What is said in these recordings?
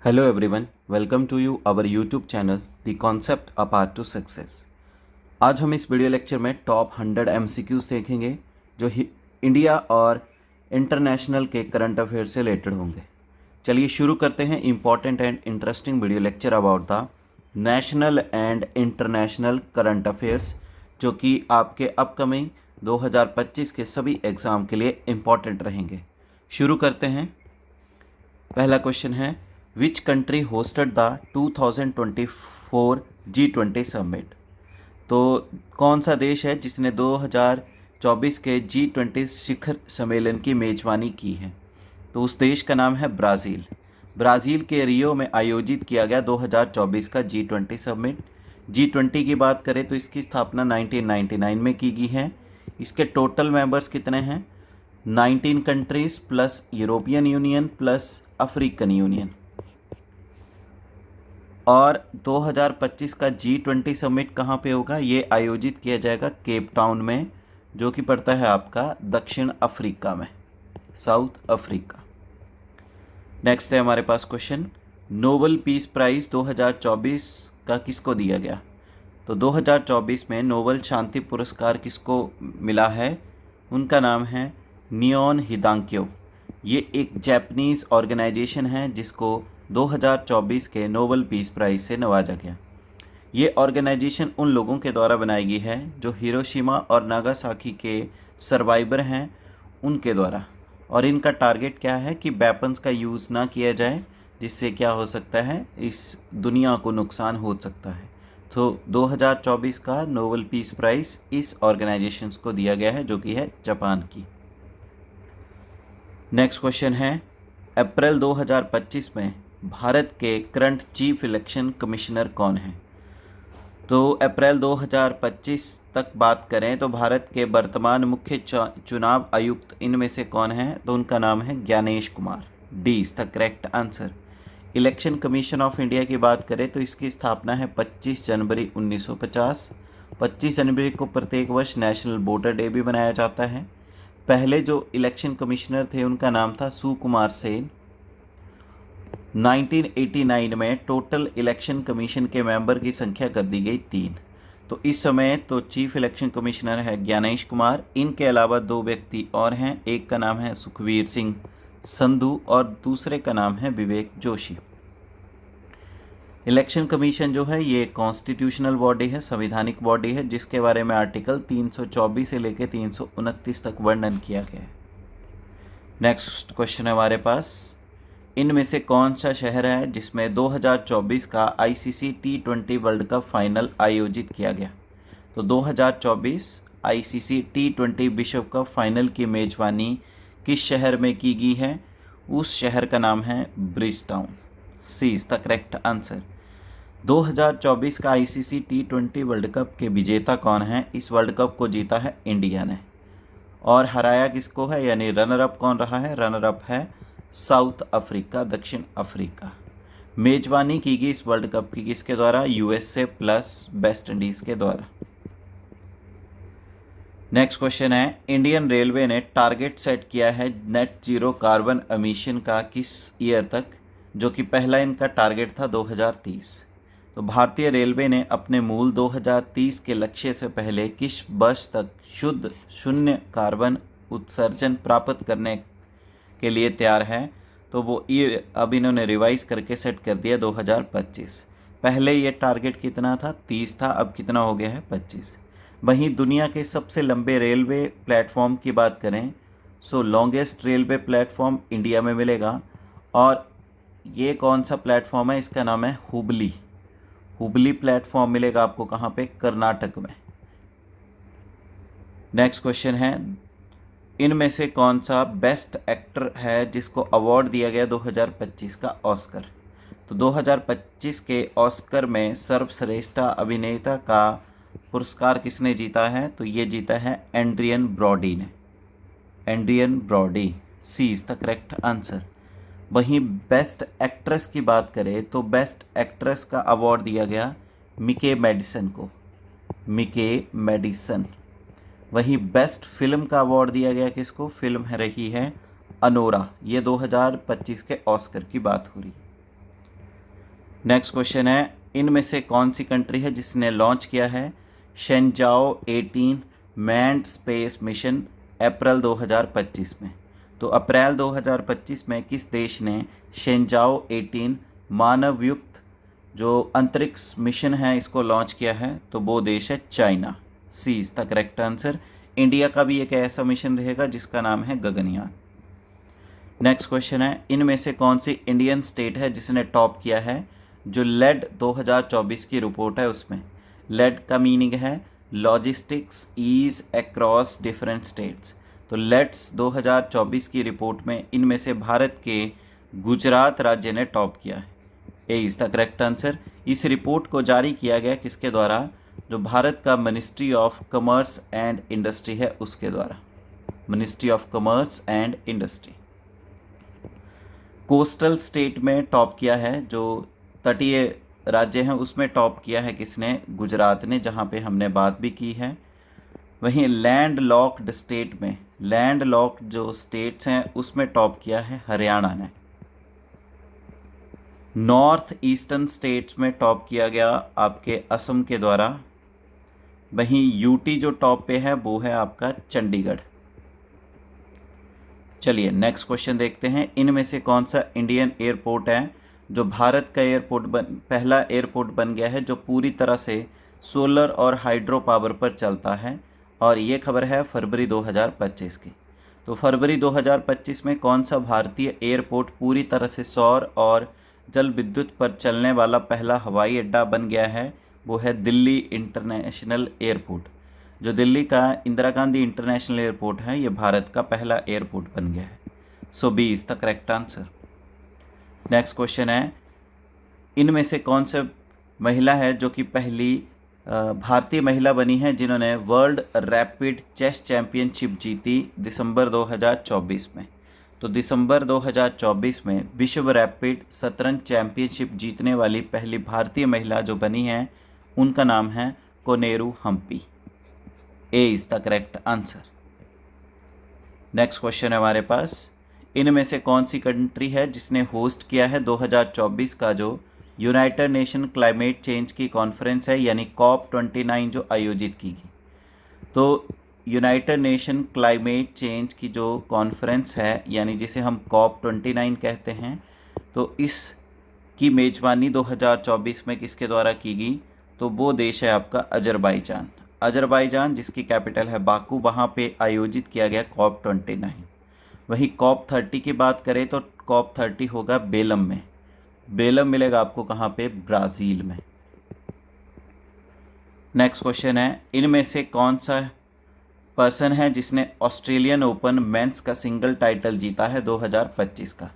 Hello everyone, welcome to you our YouTube channel The Concept A Path to Success। आज हम इस video lecture में top 100 MCQs देखेंगे जो इंडिया और इंटरनेशनल के करंट अफेयर से रिलेटेड होंगे। चलिए शुरू करते हैं important and interesting video lecture about the national and international current affairs, जो कि आपके अपकमिंग 2025 के सभी एग्ज़ाम के लिए इम्पॉर्टेंट रहेंगे। शुरू करते हैं। पहला क्वेश्चन है, which country hosted the 2024 G20 summit. तो कौन सा देश है जिसने 2024 के G20 शिखर सम्मेलन की मेज़बानी की है? तो उस देश का नाम है ब्राज़ील। ब्राज़ील के रियो में आयोजित किया गया 2024 का G20 समिट। G20 की बात करें तो इसकी स्थापना 1999 में की गई है। इसके टोटल मेंबर्स कितने हैं? 19 countries plus European union plus African union. और 2025 का G20 समिट कहाँ पे होगा? ये आयोजित किया जाएगा केप टाउन में, जो कि पड़ता है आपका दक्षिण अफ्रीका में, साउथ अफ्रीका। नेक्स्ट है हमारे पास क्वेश्चन, नोबेल पीस प्राइज़ 2024 का किसको दिया गया? तो 2024 में नोबेल शांति पुरस्कार किसको मिला है? उनका नाम है नियोन हिदांक्यो। ये एक जापानीज़ ऑर्गेनाइजेशन है जिसको 2024 के नोबेल पीस प्राइज़ से नवाजा गया। ये ऑर्गेनाइजेशन उन लोगों के द्वारा बनाई गई है जो हिरोशिमा और नागासाकी के सर्वाइवर हैं, उनके द्वारा। और इनका टारगेट क्या है कि वेपन्स का यूज़ ना किया जाए, जिससे क्या हो सकता है, इस दुनिया को नुकसान हो सकता है। तो 2024 का नोबेल पीस प्राइज़ इस ऑर्गेनाइजेशन को दिया गया है, जो कि है जापान की। नेक्स्ट क्वेश्चन है, अप्रैल 2025 में भारत के करंट चीफ इलेक्शन कमिश्नर कौन हैं? तो अप्रैल 2025 तक बात करें तो भारत के वर्तमान मुख्य चुनाव आयुक्त इनमें से कौन है? तो उनका नाम है Gyanesh Kumar. D is the correct answer. Election commission of India की बात करें तो इसकी स्थापना है 25 जनवरी 1950। 25 जनवरी को प्रत्येक वर्ष नेशनल वोटर डे भी मनाया जाता है। पहले जो इलेक्शन कमिश्नर थे उनका नाम था सुकुमार सेन। 1989 में टोटल इलेक्शन कमीशन के मेंबर की संख्या कर दी गई 3। तो इस समय तो चीफ इलेक्शन कमिश्नर है ज्ञानेश कुमार। इनके अलावा 2 व्यक्ति और हैं, एक का नाम है सुखवीर सिंह संधू और दूसरे का नाम है विवेक जोशी। इलेक्शन कमीशन जो है ये कॉन्स्टिट्यूशनल बॉडी है, संवैधानिक बॉडी है, जिसके बारे में आर्टिकल 324 से लेकर 329 तक वर्णन किया गया है। नेक्स्ट क्वेश्चन है हमारे पास, इनमें से कौन सा शहर है जिसमें 2024 का ICC T20 world cup final आयोजित किया गया? तो 2024 ICC T20 विश्व कप फाइनल की मेज़बानी किस शहर में की गई है? उस शहर का नाम है Bridgetown. C is the correct answer. 2024 का ICC T20 वर्ल्ड कप के विजेता कौन है? इस वर्ल्ड कप को जीता है इंडिया ने। और हराया किसको है, यानी रनर अप कौन रहा है? रनर अप है साउथ अफ्रीका, दक्षिण अफ्रीका। मेजबानी की गई इस वर्ल्ड कप की किसके द्वारा? USA प्लस वेस्ट इंडीज़ के द्वारा। नेक्स्ट क्वेश्चन है, इंडियन रेलवे ने टारगेट सेट किया है नेट जीरो कार्बन एमिशन का किस ईयर तक, जो कि पहला इनका टारगेट था 2030। तो भारतीय रेलवे ने अपने मूल 2030 के लक्ष्य से पहले किस वर्ष तक शुद्ध शून्य कार्बन उत्सर्जन प्राप्त करने के लिए तैयार है? तो वो ईयर अब इन्होंने रिवाइज करके सेट कर दिया 2025। पहले ये टारगेट कितना था? 30 था, अब कितना हो गया है? 25। वहीं दुनिया के सबसे लंबे रेलवे प्लेटफॉर्म की बात करें, सो लॉन्गेस्ट रेलवे प्लेटफॉर्म इंडिया में मिलेगा। और ये कौन सा प्लेटफॉर्म है? इसका नाम है हुबली। हुबली प्लेटफॉर्म मिलेगा आपको कहाँ पे? कर्नाटक में। नेक्स्ट क्वेश्चन है, इनमें से कौन सा बेस्ट एक्टर है जिसको अवार्ड दिया गया 2025 का ऑस्कर? तो 2025 के ऑस्कर में सर्वश्रेष्ठ अभिनेता का पुरस्कार किसने जीता है? तो ये जीता है एड्रियन ब्रॉडी ने। Adrien Brody, C is the correct answer. वहीं बेस्ट एक्ट्रेस की बात करें तो बेस्ट एक्ट्रेस का अवार्ड दिया गया मिके मेडिसन को। मिके मेडिसन। वहीं बेस्ट फिल्म का अवार्ड दिया गया किसको? फिल्म है रही है अनोरा। ये 2025 के ऑस्कर की बात हो रही है। नेक्स्ट क्वेश्चन है, इनमें से कौन सी कंट्री है जिसने लॉन्च किया है शेनजाओ 18 मैन्ड स्पेस मिशन अप्रैल 2025 में? तो अप्रैल 2025 में किस देश ने शेनजाओ 18 मानवयुक्त जो अंतरिक्ष मिशन है इसको लॉन्च किया है? तो वो देश है China. C is the correct answer. India का भी एक ऐसा मिशन रहेगा जिसका नाम है गगनयान। नेक्स्ट क्वेश्चन है, इनमें से कौन सी इंडियन स्टेट है जिसने टॉप किया है जो लेड 2024 की रिपोर्ट है उसमें? लेड का मीनिंग है logistics ease across different states. तो लेड्स 2024 की रिपोर्ट में इनमें से भारत के गुजरात राज्य ने टॉप किया है। ए इज़ द करेक्ट आंसर। इस रिपोर्ट को जारी किया गया किसके द्वारा? जो भारत का ministry of commerce and industry है उसके द्वारा, ministry of commerce and industry. Coastal state में टॉप किया है, जो तटीय राज्य हैं उसमें टॉप किया है किसने? गुजरात ने, जहां पे हमने बात भी की है। वहीं लैंड लॉक्ड स्टेट में, लैंड लॉक्ड जो स्टेट्स हैं उसमें टॉप किया है हरियाणा ने। नॉर्थ ईस्टर्न स्टेट्स में टॉप किया गया आपके असम के द्वारा। वहीं यूटी जो टॉप पे है वो है आपका चंडीगढ़। चलिए नेक्स्ट क्वेश्चन देखते हैं, इनमें से कौन सा इंडियन एयरपोर्ट है जो भारत का पहला एयरपोर्ट बन गया है जो पूरी तरह से सोलर और हाइड्रो पावर पर चलता है? और ये खबर है फरवरी 2025 की। तो फरवरी 2025 में कौन सा भारतीय एयरपोर्ट पूरी तरह से सौर और जल विद्युत पर चलने वाला पहला हवाई अड्डा बन गया है? वो है दिल्ली इंटरनेशनल एयरपोर्ट। जो दिल्ली का इंदिरा गांधी इंटरनेशनल एयरपोर्ट है ये भारत का पहला एयरपोर्ट बन गया है। So B is the correct answer. Next question है, इनमें से कौन से महिला है जो कि पहली भारतीय महिला बनी है जिन्होंने वर्ल्ड रैपिड चेस चैंपियनशिप जीती दिसंबर 2024 में? तो दिसंबर 2024 में विश्व रैपिड शतरंज चैंपियनशिप जीतने वाली पहली भारतीय महिला जो बनी है उनका नाम है Koneru Humpy. A is the correct answer. Next question है हमारे पास, इनमें से कौन सी कंट्री है जिसने होस्ट किया है 2024 का जो यूनाइटेड नेशन क्लाइमेट चेंज की कॉन्फ्रेंस है यानी COP29 जो आयोजित की गई? तो यूनाइटेड नेशन क्लाइमेट चेंज की जो कॉन्फ्रेंस है यानी जिसे हम COP29 कहते हैं, तो इसकी मेज़बानी 2024 में किसके द्वारा की गई? तो वो देश है आपका अजरबैजान। अजरबैजान जिसकी कैपिटल है बाकू, वहाँ पे आयोजित किया गया COP29। वहीं COP30 की बात करें तो COP30 होगा बेलम में। बेलम मिलेगा आपको कहाँ पे? ब्राज़ील में। नेक्स्ट क्वेश्चन है, इनमें से कौन सा पर्सन है जिसने ऑस्ट्रेलियन ओपन मेंस का सिंगल टाइटल जीता है 2025 का?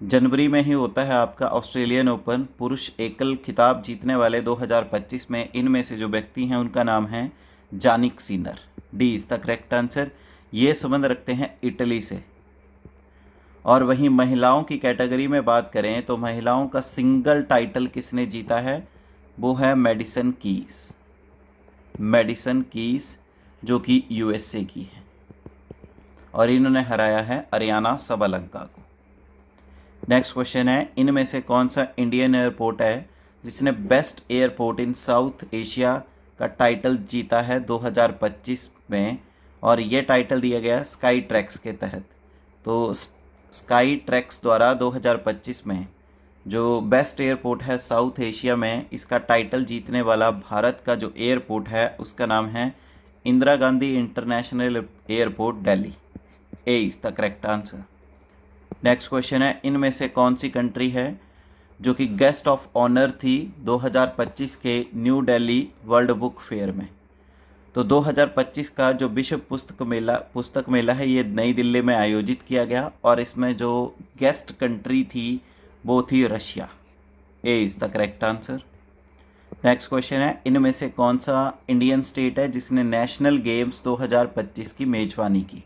जनवरी में ही होता है आपका ऑस्ट्रेलियन ओपन पुरुष एकल खिताब जीतने वाले 2025 में। इनमें से जो व्यक्ति हैं उनका नाम है Jannik Sinner. D is the correct answer. ये संबंध रखते हैं इटली से। और वहीं महिलाओं की कैटेगरी में बात करें तो महिलाओं का सिंगल टाइटल किसने जीता है? वो है मेडिसन कीस। मेडिसन कीस जो कि यूएसए की है और इन्होंने हराया है अरियाना सबलंका को। नेक्स्ट क्वेश्चन है, इनमें से कौन सा इंडियन एयरपोर्ट है जिसने बेस्ट एयरपोर्ट इन साउथ एशिया का टाइटल जीता है 2025 में? और ये टाइटल दिया गया स्काई ट्रैक्स के तहत। तो स्काई ट्रैक्स द्वारा 2025 में जो बेस्ट एयरपोर्ट है साउथ एशिया में, इसका टाइटल जीतने वाला भारत का जो एयरपोर्ट है उसका नाम है Indira Gandhi international airport Delhi. A is the correct answer. Next question है, इनमें से कौन सी कंट्री है जो कि गेस्ट ऑफ ऑनर थी 2025 के new Delhi world book fair में? तो 2025 का जो विश्व पुस्तक मेला है ये नई दिल्ली में आयोजित किया गया और इसमें जो गेस्ट कंट्री थी वो थी Russia. A is the correct answer. Next question है, इनमें से कौन सा इंडियन स्टेट है जिसने नेशनल गेम्स 2025 की मेजबानी की?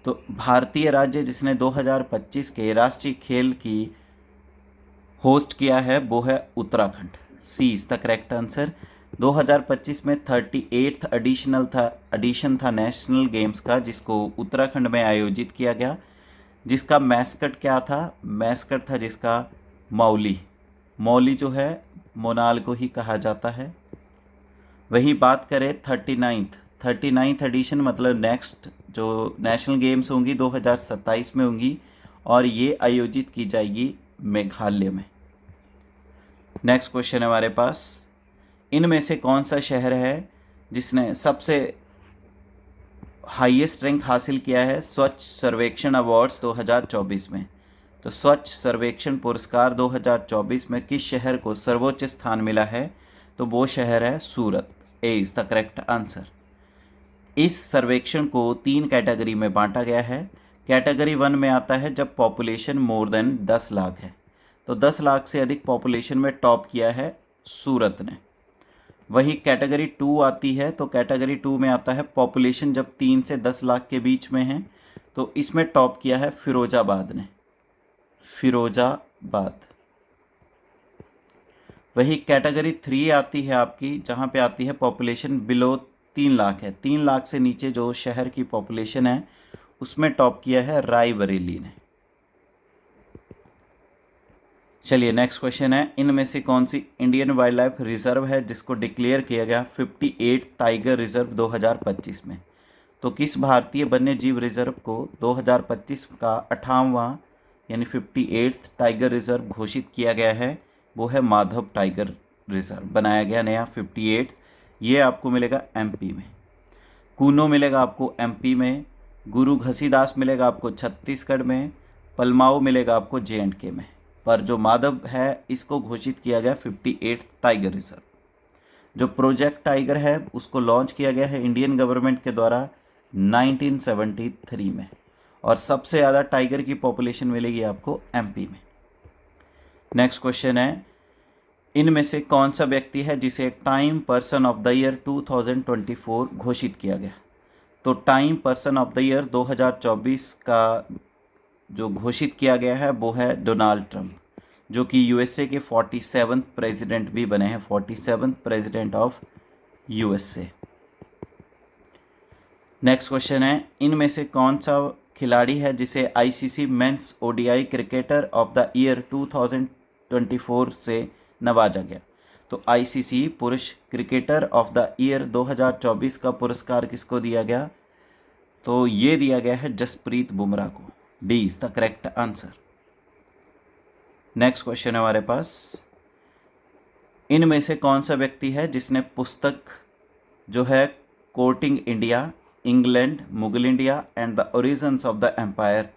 तो भारतीय राज्य जिसने 2025 के राष्ट्रीय खेल की होस्ट किया है वो है उत्तराखंड। सी इज़ द करेक्ट आंसर। 2025 में 38th एडिशन था नेशनल गेम्स का जिसको उत्तराखंड में आयोजित किया गया, जिसका मैस्कट क्या था? मैस्कट था जिसका मौली। मौली जो है मोनाल को ही कहा जाता है। वही बात करें 39th एडिशन मतलब नेक्स्ट जो नेशनल गेम्स होंगी 2027 में होंगी और ये आयोजित की जाएगी मेघालय में। नेक्स्ट क्वेश्चन है हमारे पास, इनमें से कौन सा शहर है जिसने सबसे हाईएस्ट रैंक हासिल किया है स्वच्छ सर्वेक्षण अवार्ड्स 2024 में। तो स्वच्छ सर्वेक्षण पुरस्कार 2024 में किस शहर को सर्वोच्च स्थान मिला है? तो वो शहर है Surat. A is the correct answer. इस सर्वेक्षण को 3 कैटेगरी में बांटा गया है। कैटेगरी 1 में आता है जब पॉपुलेशन मोर देन 10 लाख है, तो 10 लाख से अधिक पॉपुलेशन में टॉप किया है सूरत ने। वही कैटेगरी 2 आती है, तो कैटेगरी 2 में आता है पॉपुलेशन जब 3 से 10 लाख के बीच में है, तो इसमें टॉप किया है फिरोजाबाद ने, फिरोजाबाद। वही कैटेगरी 3 आती है आपकी, जहाँ पे आती है पॉपुलेशन बिलो 3 लाख है, 3 लाख से नीचे जो शहर की पॉपुलेशन है उसमें टॉप किया है रायबरेली ने। चलिए नेक्स्ट क्वेश्चन है, इनमें से कौन सी इंडियन वाइल्ड लाइफ रिजर्व है जिसको डिक्लेयर किया गया 58 टाइगर रिजर्व 2025 में? तो किस भारतीय वन्य जीव रिजर्व को 2025 का 58वां यानी 58th टाइगर रिजर्व घोषित किया गया है? वो है माधव टाइगर रिजर्व, बनाया गया नया 58। ये आपको मिलेगा एमपी में। कूनो मिलेगा आपको एमपी में, गुरु घसीदास मिलेगा आपको छत्तीसगढ़ में, पलमाओ मिलेगा आपको जेएंडके में। पर जो माधव है इसको घोषित किया गया 58 टाइगर रिजर्व। जो प्रोजेक्ट टाइगर है उसको लॉन्च किया गया है इंडियन गवर्नमेंट के द्वारा 1973 में, और सबसे ज़्यादा टाइगर की पॉपुलेशन मिलेगी आपको एमपी में। नेक्स्ट क्वेश्चन है, इनमें से कौन सा व्यक्ति है जिसे time person of the year 2024 घोषित किया गया? तो time person of the year 2024 का जो घोषित किया गया है वो है डोनाल्ड ट्रंप, जो कि यूएसए के 47th प्रेसिडेंट भी बने हैं, 47th president of USA. Next question है, इनमें से कौन सा खिलाड़ी है जिसे ICC men's ODI cricketer of the year 2024 से नवाजा गया? तो आईसीसी पुरुष क्रिकेटर ऑफ द ईयर 2024 का पुरस्कार किसको दिया गया? तो ये दिया गया है जसप्रीत बुमराह को। D is the correct answer. Next question है हमारे पास, इनमें से कौन सा व्यक्ति है जिसने पुस्तक जो है courting India, England, Mughal India and the origins of the empire,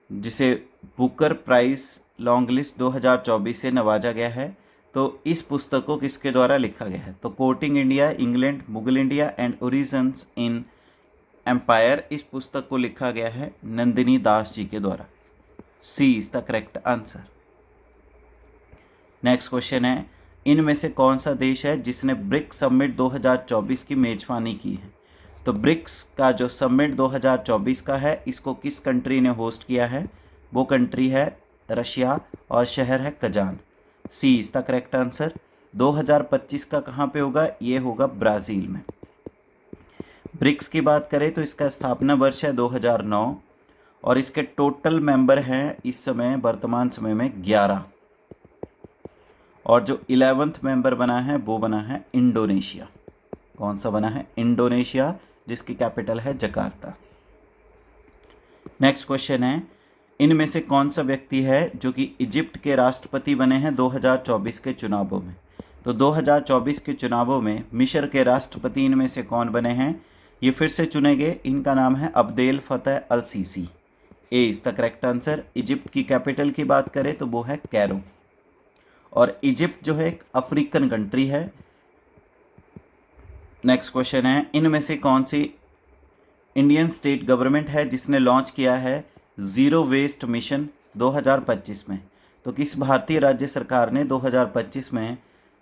जिसे बुकर प्राइज लॉन्ग लिस्ट 2024 से नवाजा गया है, तो इस पुस्तक को किसके द्वारा लिखा गया है? तो courting India, England, Mughal India and origins in empire, इस पुस्तक को लिखा गया है नंदिनी दास जी के द्वारा। C is the correct answer. Next question है, इनमें से कौन सा देश है जिसने ब्रिक्स समिट 2024 की मेजबानी की है? तो ब्रिक्स का जो समिट 2024 का है इसको किस कंट्री ने होस्ट किया है? वो कंट्री है रशिया और शहर है Kazan. C is the correct answer. 2025 का कहाँ पे होगा? ये होगा ब्राज़ील में। ब्रिक्स की बात करें तो इसका स्थापना वर्ष है 2009 और इसके टोटल मेंबर हैं इस समय वर्तमान समय में 11, और जो 11th मेंबर बना है वो बना है इंडोनेशिया। कौन सा बना है? इंडोनेशिया, जिसकी कैपिटल है जकार्ता। नेक्स्ट क्वेश्चन है, इनमें से कौन सा व्यक्ति है जो कि इजिप्ट के राष्ट्रपति बने हैं 2024 के चुनावों में? तो 2024 के चुनावों में मिस्र के राष्ट्रपति इनमें से कौन बने हैं? ये फिर से चुने गए, इनका नाम है Abdel Fattah el Sisi. A is the correct answer. Egypt की कैपिटल की बात करें तो वो है कैरो, और इजिप्ट जो है एक अफ्रीकन कंट्री है। नेक्स्ट क्वेश्चन है, इनमें से कौन सी इंडियन स्टेट गवर्नमेंट है जिसने लॉन्च किया है ज़ीरो वेस्ट मिशन 2025 में? तो किस भारतीय राज्य सरकार ने 2025 में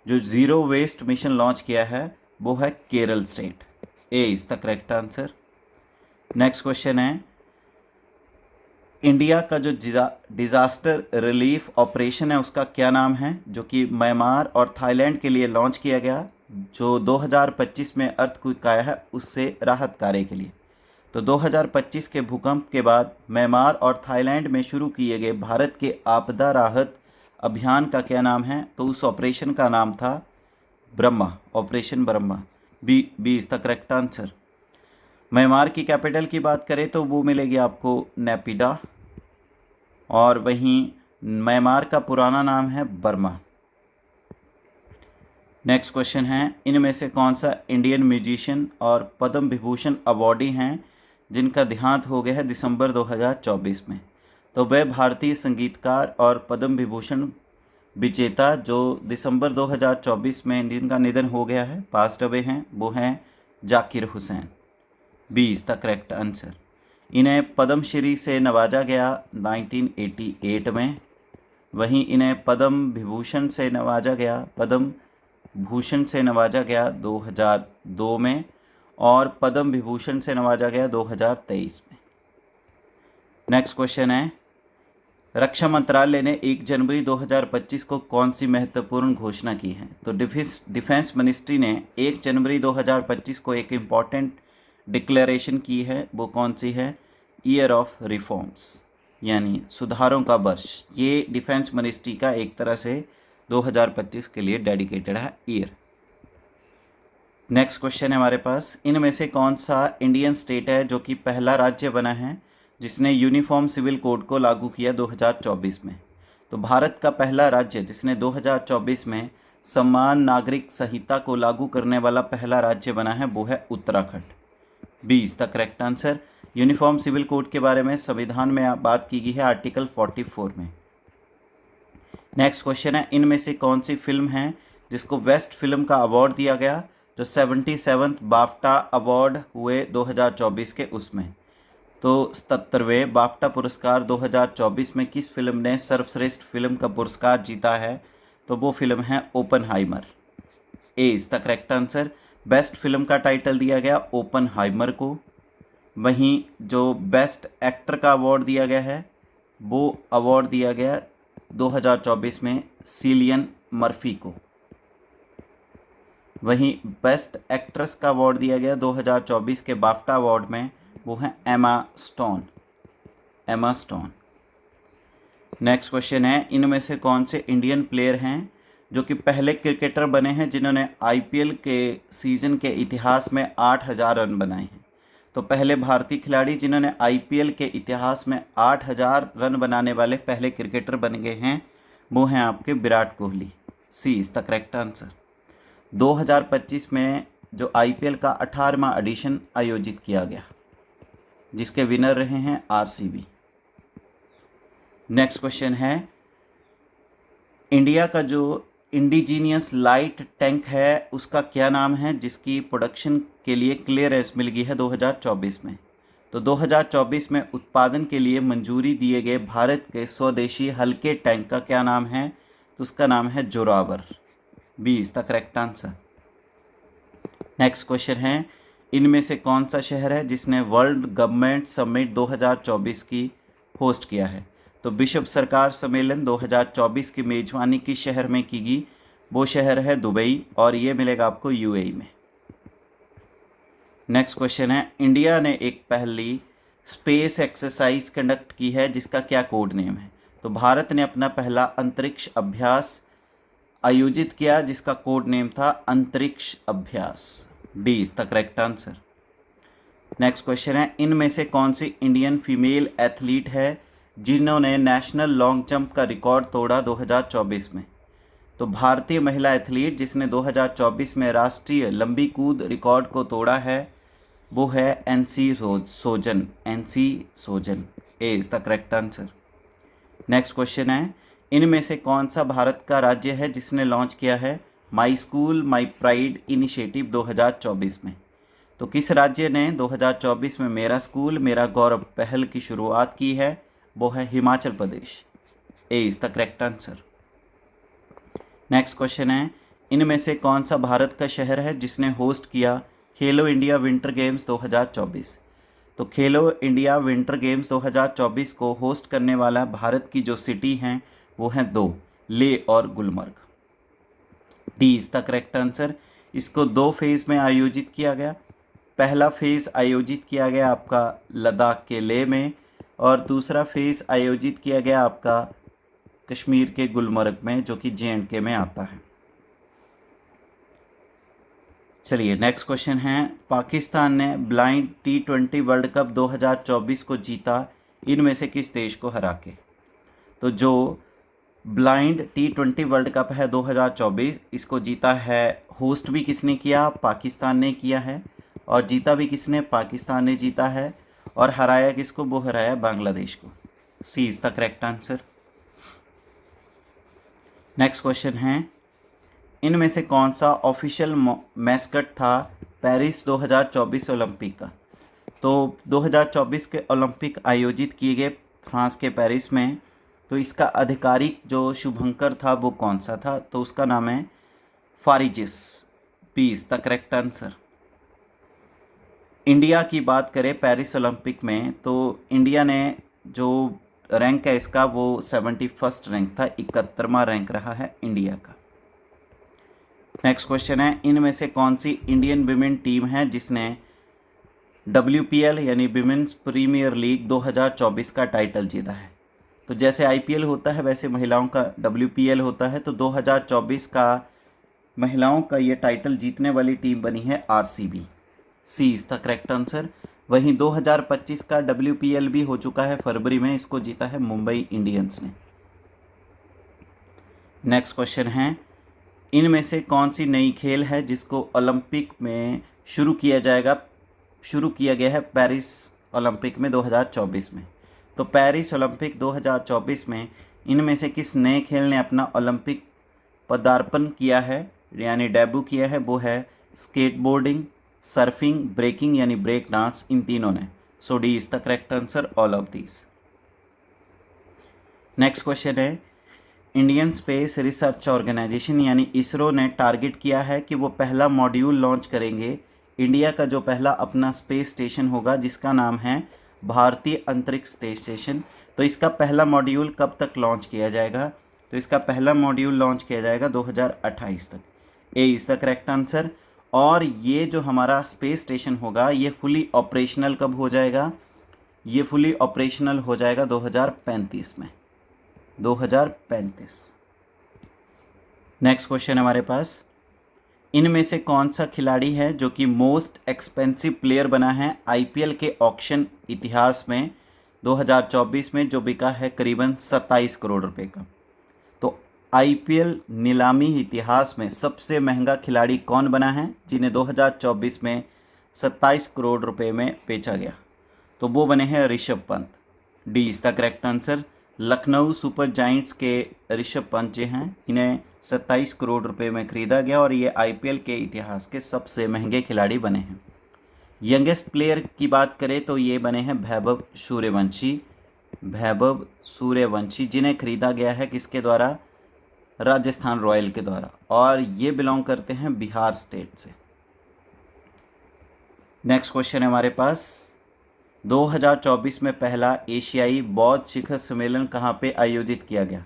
जो ज़ीरो वेस्ट मिशन लॉन्च किया है वो है Kerala state. A is the correct answer. Next question है, इंडिया का जो डिज़ास्टर रिलीफ ऑपरेशन है उसका क्या नाम है, जो कि म्यांमार और थाईलैंड के लिए लॉन्च किया गया, जो 2025 में अर्थक्वेक आया है उससे राहत कार्य के लिए? तो 2025 के भूकंप के बाद म्यांमार और थाईलैंड में शुरू किए गए भारत के आपदा राहत अभियान का क्या नाम है? तो उस ऑपरेशन का नाम था Brahma, operation Brahma. B is the correct answer. Myanmar की कैपिटल की बात करें तो वो मिलेगी आपको नेपिडा, और वहीं म्यांमार का पुराना नाम है बर्मा। नेक्स्ट क्वेश्चन है, इनमें से कौन सा इंडियन म्यूजिशियन और पद्म विभूषण अवॉर्डी हैं जिनका देहांत हो गया है दिसंबर 2024 में? तो वह भारतीय संगीतकार और पद्म विभूषण विजेता जो दिसंबर 2024 में जिनका निधन हो गया है, पास्ट अवे हैं, वो हैं Zakir Hussain. B is the correct answer. इन्हें पद्मश्री से नवाजा गया 1988 में, वहीं इन्हें पद्म विभूषण से नवाजा गया, पद्म भूषण से नवाजा गया 2002 में, और पद्म विभूषण से नवाजा गया 2023 में। नेक्स्ट क्वेश्चन है, रक्षा मंत्रालय ने 1 जनवरी 2025 को कौन सी महत्वपूर्ण घोषणा की है? तो डिफेंस मिनिस्ट्री ने 1 जनवरी 2025 को एक इम्पॉर्टेंट डिक्लेरेशन की है। वो कौन सी है? ईयर ऑफ रिफॉर्म्स, यानी सुधारों का वर्ष। ये डिफेंस मिनिस्ट्री का एक तरह से 2025 के लिए डेडिकेटेड है ईयर। नेक्स्ट क्वेश्चन है हमारे पास, इनमें से कौन सा इंडियन स्टेट है जो कि पहला राज्य बना है जिसने यूनिफॉर्म सिविल कोड को लागू किया 2024 में? तो भारत का पहला राज्य जिसने 2024 में समान नागरिक संहिता को लागू करने वाला पहला राज्य बना है वो है Uttarakhand. B is the correct answer. Uniform civil code के बारे में संविधान में बात की गई है आर्टिकल 44 में। नेक्स्ट क्वेश्चन है, इनमें से कौन सी फिल्म है जिसको बेस्ट फिल्म का अवार्ड दिया गया जो 77वें बाफ्टा अवार्ड हुए 2024 के उसमें? तो 77वें बाफ्टा पुरस्कार 2024 में किस फिल्म ने सर्वश्रेष्ठ फिल्म का पुरस्कार जीता है? तो वो फिल्म है Oppenheimer. A is the correct answer. Best film का टाइटल दिया गया ओपनहाइमर को। वहीं जो बेस्ट एक्टर का अवार्ड दिया गया है वो अवार्ड दिया गया 2024 में सिलियन मर्फी को। वहीं बेस्ट एक्ट्रेस का अवार्ड दिया गया 2024 के बाफ्टा अवार्ड में, वो है एमा स्टोन। नेक्स्ट क्वेश्चन है, इनमें से कौन से इंडियन प्लेयर हैं जो कि पहले क्रिकेटर बने हैं जिन्होंने आईपीएल के सीज़न के इतिहास में 8000 रन बनाए हैं? तो पहले भारतीय खिलाड़ी जिन्होंने आईपीएल के इतिहास में 8000 रन बनाने वाले पहले क्रिकेटर बन गए हैं वो हैं आपके विराट कोहली। सी इज़ द करेक्ट आंसर। 2025 में जो आईपीएल का 18वां एडिशन आयोजित किया गया जिसके विनर रहे हैं आरसीबी। नेक्स्ट क्वेश्चन है, इंडिया का जो इंडिजीनियस लाइट टैंक है उसका क्या नाम है जिसकी प्रोडक्शन के लिए क्लियरेंस मिल गई है 2024 में? तो 2024 में उत्पादन के लिए मंजूरी दिए गए भारत के स्वदेशी हल्के टैंक का क्या नाम है? तो उसका नाम है Zorawar. B is the correct answer. Next question है, इनमें से कौन सा शहर है जिसने वर्ल्ड गवर्नमेंट समिट 2024 की होस्ट किया है? तो विश्व सरकार सम्मेलन 2024 की मेजबानी किस शहर में की गई? वो शहर है दुबई, और ये मिलेगा आपको यूएई में। नेक्स्ट क्वेश्चन है, इंडिया ने एक पहली स्पेस एक्सरसाइज कंडक्ट की है जिसका क्या कोड नेम है? तो भारत ने अपना पहला अंतरिक्ष अभ्यास आयोजित किया जिसका कोड नेम था अंतरिक्ष अभ्यास। D is the correct answer. Next question है, इनमें से कौन सी इंडियन फीमेल एथलीट है जिन्होंने नेशनल लॉन्ग जंप का रिकॉर्ड तोड़ा 2024 में? तो भारतीय महिला एथलीट जिसने 2024 में राष्ट्रीय लंबी कूद रिकॉर्ड को तोड़ा है वो है N C Sojan. A is the correct answer. Next question है, इनमें से कौन सा भारत का राज्य है जिसने लॉन्च किया है my school my pride initiative 2024 में? तो किस राज्य ने 2024 में मेरा स्कूल मेरा गौरव पहल की शुरुआत की है? वो है Himachal Pradesh. A is the correct answer. Next question है, इनमें से कौन सा भारत का शहर है जिसने होस्ट किया खेलो इंडिया विंटर गेम्स 2024? तो खेलो इंडिया विंटर गेम्स 2024 को होस्ट करने वाला भारत की जो सिटी हैं वो हैं 2, लेह और Gulmarg. D is the correct answer. इसको 2 फेज़ में आयोजित किया गया। पहला फेज़ आयोजित किया गया आपका लद्दाख के लेह में, और दूसरा फेज़ आयोजित किया गया आपका कश्मीर के गुलमर्ग में, जो कि JNK में आता है। चलिए नेक्स्ट क्वेश्चन है, पाकिस्तान ने ब्लाइंड T20 वर्ल्ड कप 2024 को जीता इनमें से किस देश को हरा के? तो जो ब्लाइंड T20 वर्ल्ड कप है 2024, इसको जीता है, होस्ट भी किसने किया? पाकिस्तान ने किया है। और जीता भी किसने? पाकिस्तान ने जीता है। और हराया किसको? वो हराया बांग्लादेश को। C is the correct answer. Next question है, इनमें से कौन सा ऑफिशियल मैस्कट था पेरिस 2024 ओलंपिक का? तो 2024 के ओलंपिक आयोजित किए गए फ्रांस के पेरिस में, तो इसका आधिकारिक जो शुभंकर था वो कौन सा था? तो उसका नाम है Phryges. B is the correct answer. India की बात करें पेरिस ओलंपिक में, तो इंडिया ने जो रैंक है इसका वो 71st रैंक था, 71वां रैंक रहा है इंडिया का। नेक्स्ट क्वेश्चन है, इनमें से कौन सी इंडियन विमेन टीम है जिसने WPL यानी विमेन्स प्रीमियर लीग 2024 का टाइटल जीता है? तो जैसे IPL होता है वैसे महिलाओं का WPL होता है। तो 2024 का महिलाओं का ये टाइटल जीतने वाली टीम बनी है RCB। C is the correct answer. वहीं 2025 का WPL भी हो चुका है फरवरी में, इसको जीता है मुंबई इंडियंस ने। नेक्स्ट क्वेश्चन है, इनमें से कौन सी नई खेल है जिसको ओलंपिक में शुरू किया गया है पेरिस ओलंपिक में 2024 में? तो पेरिस ओलंपिक 2024 में इनमें से किस नए खेल ने अपना ओलंपिक पदार्पण किया है, यानी डेब्यू किया है? वो है स्केटबोर्डिंग, सर्फिंग, ब्रेकिंग यानी ब्रेक डांस, इन तीनों ने। So D is the correct answer, all of these. Next question है, इंडियन स्पेस रिसर्च ऑर्गेनाइजेशन यानी इसरो ने टारगेट किया है कि वो पहला मॉड्यूल लॉन्च करेंगे। इंडिया का जो पहला अपना स्पेस स्टेशन होगा जिसका नाम है भारतीय अंतरिक्ष स्टेशन। तो इसका पहला मॉड्यूल कब तक लॉन्च किया जाएगा? तो इसका पहला मॉड्यूल लॉन्च किया जाएगा 2028 तक। ए इज़ द करेक्ट आंसर। और ये जो हमारा स्पेस स्टेशन होगा ये फुली ऑपरेशनल कब हो जाएगा? ये फुली ऑपरेशनल हो जाएगा 2035 में, 2035। नेक्स्ट क्वेश्चन हमारे पास, इनमें से कौन सा खिलाड़ी है जो कि मोस्ट एक्सपेंसिव प्लेयर बना है IPL के ऑक्शन इतिहास में 2024 में, जो बिका है करीबन 27 करोड़ रुपए का? तो IPL नीलामी इतिहास में सबसे महंगा खिलाड़ी कौन बना है जिन्हें 2024 में 27 करोड़ रुपए में बेचा गया? तो वो बने हैं Rishabh Pant. D is the correct answer. Lucknow super giants के ऋषभ पंत जी हैं, इन्हें 27 करोड़ रुपए में खरीदा गया और ये IPL के इतिहास के सबसे महंगे खिलाड़ी बने हैं। यंगेस्ट प्लेयर की बात करें तो ये बने हैं वैभव सूर्यवंशी, जिन्हें खरीदा गया है किसके द्वारा? राजस्थान रॉयल के द्वारा, और ये बिलोंग करते हैं बिहार स्टेट से। नेक्स्ट क्वेश्चन है हमारे पास, 2024 में पहला एशियाई बौद्ध शिखर सम्मेलन कहाँ पे आयोजित किया गया?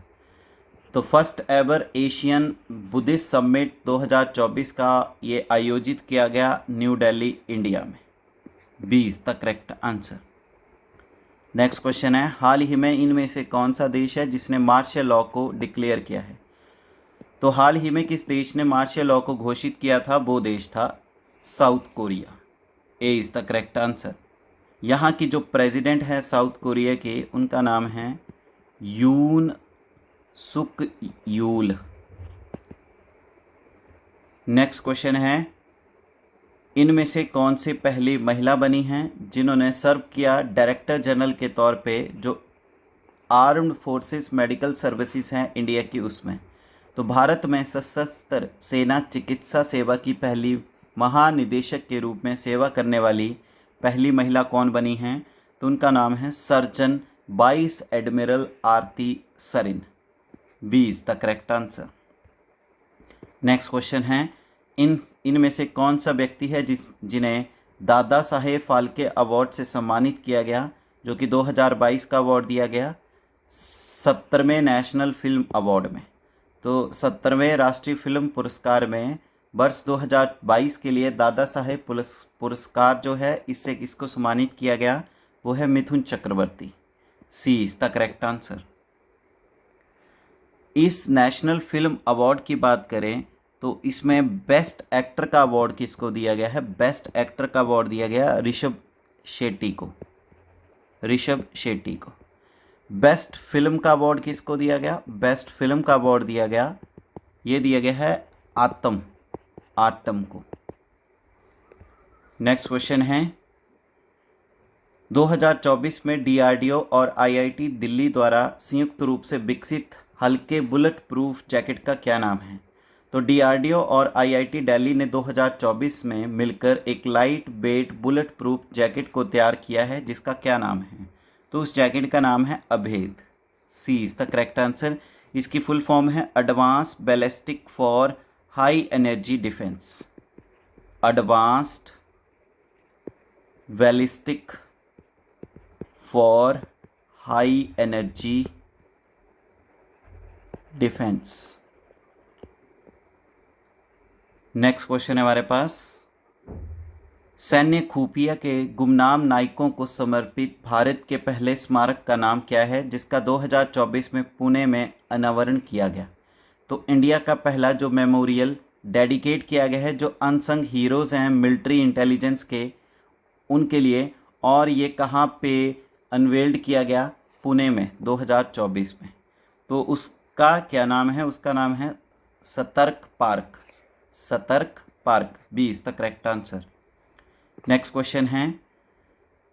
तो first ever Asian Buddhist summit 2024 का ये आयोजित किया गया न्यू दिल्ली, इंडिया में। B is the correct answer. Next question है, हाल ही में इनमें से कौन सा देश है जिसने मार्शल लॉ को डिक्लेयर किया है? तो हाल ही में किस देश ने मार्शल लॉ को घोषित किया था? वो देश था south Korea. A is the correct answer. यहाँ की जो प्रेसिडेंट है साउथ कोरिया के, उनका नाम है यून सुक यूल। नेक्स्ट क्वेश्चन है, इनमें से कौन सी पहली महिला बनी हैं जिन्होंने सर्व किया डायरेक्टर जनरल के तौर पे जो आर्म्ड फोर्सेस मेडिकल सर्विसेज हैं इंडिया की, उसमें? तो भारत में सशस्त्र सेना चिकित्सा सेवा की पहली महानिदेशक के रूप में सेवा करने वाली पहली महिला कौन बनी हैं? तो उनका नाम है surgeon vice admiral Arti Sarin. B is the correct answer. Next question है, इनमें से कौन सा व्यक्ति है जिन्हें दादा साहेब फाल्के अवार्ड से सम्मानित किया गया, जो कि 2022 का अवार्ड दिया गया 70वें नेशनल फिल्म अवार्ड में? तो 70वें राष्ट्रीय फिल्म पुरस्कार में वर्ष 2022 के लिए दादा साहेब पुरस्कार जो है, इससे किसको सम्मानित किया गया? वो है मिथुन चक्रवर्ती। सी इज द करेक्ट आंसर। इस नेशनल फिल्म अवार्ड की बात करें तो इसमें बेस्ट एक्टर का अवार्ड किसको दिया गया है? बेस्ट एक्टर का अवार्ड दिया गया ऋषभ शेट्टी को। ऋषभ शेट्टी को। बेस्ट फिल्म का अवार्ड किसको दिया गया? बेस्ट फिल्म का अवार्ड दिया गया, ये दिया गया है आतम को। नेक्स्ट क्वेश्चन है 2024 में डीआरडीओ और आईआईटी दिल्ली द्वारा संयुक्त रूप से विकसित हल्के बुलेट प्रूफ जैकेट का क्या नाम है? तो डीआरडीओ और आईआईटी दिल्ली ने 2024 में मिलकर एक light weight bullet proof jacket को तैयार किया है, जिसका क्या नाम है? तो उस जैकेट का नाम है अभेद। सी इज द करेक्ट आंसर। इसकी फुल फॉर्म है advance ballistic for high energy defence. Advanced ballistic for high energy defence. Next question है हमारे पास, सैन्य खुफिया के गुमनाम नायकों को समर्पित भारत के पहले स्मारक का नाम क्या है, जिसका 2024 में पुणे में अनावरण किया गया? तो इंडिया का पहला जो मेमोरियल डेडिकेट किया गया है जो अनसंग हीरोज़ हैं मिलिट्री इंटेलिजेंस के, उनके लिए, और ये कहाँ पे अनवेल्ड किया गया? पुणे में 2024 में। तो उसका क्या नाम है? उसका नाम है Satark park. Satark park, B is the correct answer. Next question है,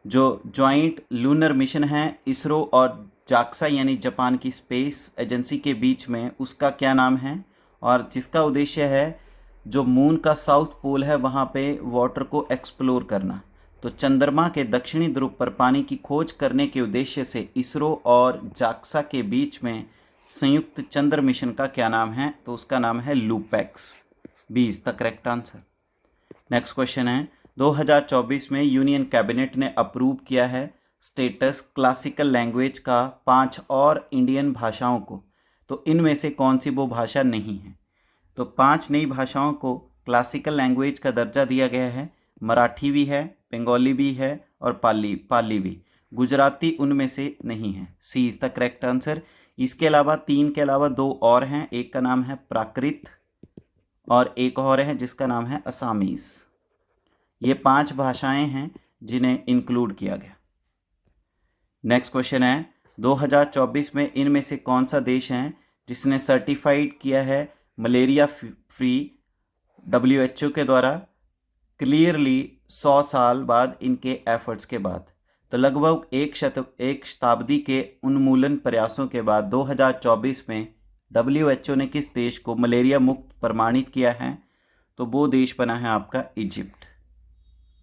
जो जॉइंट लूनर मिशन है इसरो और जाक्सा यानी जापान की स्पेस एजेंसी के बीच में, उसका क्या नाम है? और जिसका उद्देश्य है जो मून का साउथ पोल है वहाँ पे वाटर को एक्सप्लोर करना। तो चंद्रमा के दक्षिणी ध्रुव पर पानी की खोज करने के उद्देश्य से इसरो और जाक्सा के बीच में संयुक्त चंद्र मिशन का क्या नाम है? तो उसका नाम है Lupex. B is the correct answer. Next question है, 2024 में यूनियन कैबिनेट ने अप्रूव किया है स्टेटस क्लासिकल लैंग्वेज का 5 और इंडियन भाषाओं को। तो इनमें से कौन सी वो भाषा नहीं है? तो 5 नई भाषाओं को क्लासिकल लैंग्वेज का दर्जा दिया गया है। मराठी भी है, बंगाली भी है और पाली भी। गुजराती उनमें से नहीं है। सी इज द करेक्ट आंसर। इसके अलावा 3 के अलावा 2 और हैं, एक का नाम है प्राकृत और एक और है जिसका नाम है असामीज। ये 5 भाषाएं हैं जिन्हें इंक्लूड किया गया। नेक्स्ट क्वेश्चन है, 2024 में इनमें से कौन सा देश है जिसने सर्टिफाइड किया है मलेरिया फ्री WHO के द्वारा क्लियरली 100 साल बाद इनके एफर्ट्स के बाद? तो लगभग एक शताब्दी के उन्मूलन प्रयासों के बाद 2024 में WHO ने किस देश को मलेरिया मुक्त प्रमाणित किया है? तो वो देश बना है आपका Egypt.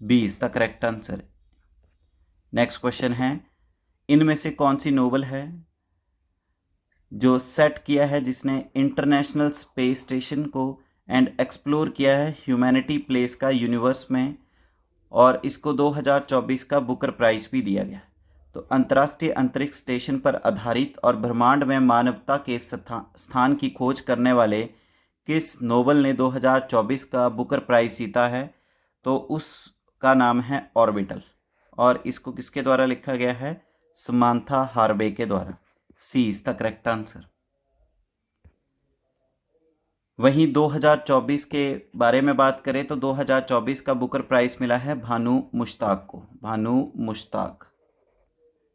B is the correct answer. Next question है, इनमें से कौन सी नोबल है जो सेट किया है जिसने इंटरनेशनल स्पेस स्टेशन को एंड एक्सप्लोर किया है ह्यूमैनिटी प्लेस का यूनिवर्स में, और इसको 2024 का बुकर प्राइज भी दिया गया? तो अंतर्राष्ट्रीय अंतरिक्ष स्टेशन पर आधारित और ब्रह्मांड में मानवता के स्थान की खोज करने वाले किस नोबल ने 2024 का बुकर प्राइज जीता है? तो उसका नाम है ऑर्बिटल, और इसको किसके द्वारा लिखा गया है? समांथा हार्वे के द्वारा। C is the correct answer. वहीं 2024 के बारे में बात करें तो 2024 का बुकर प्राइज मिला है भानु मुश्ताक को। भानु मुश्ताक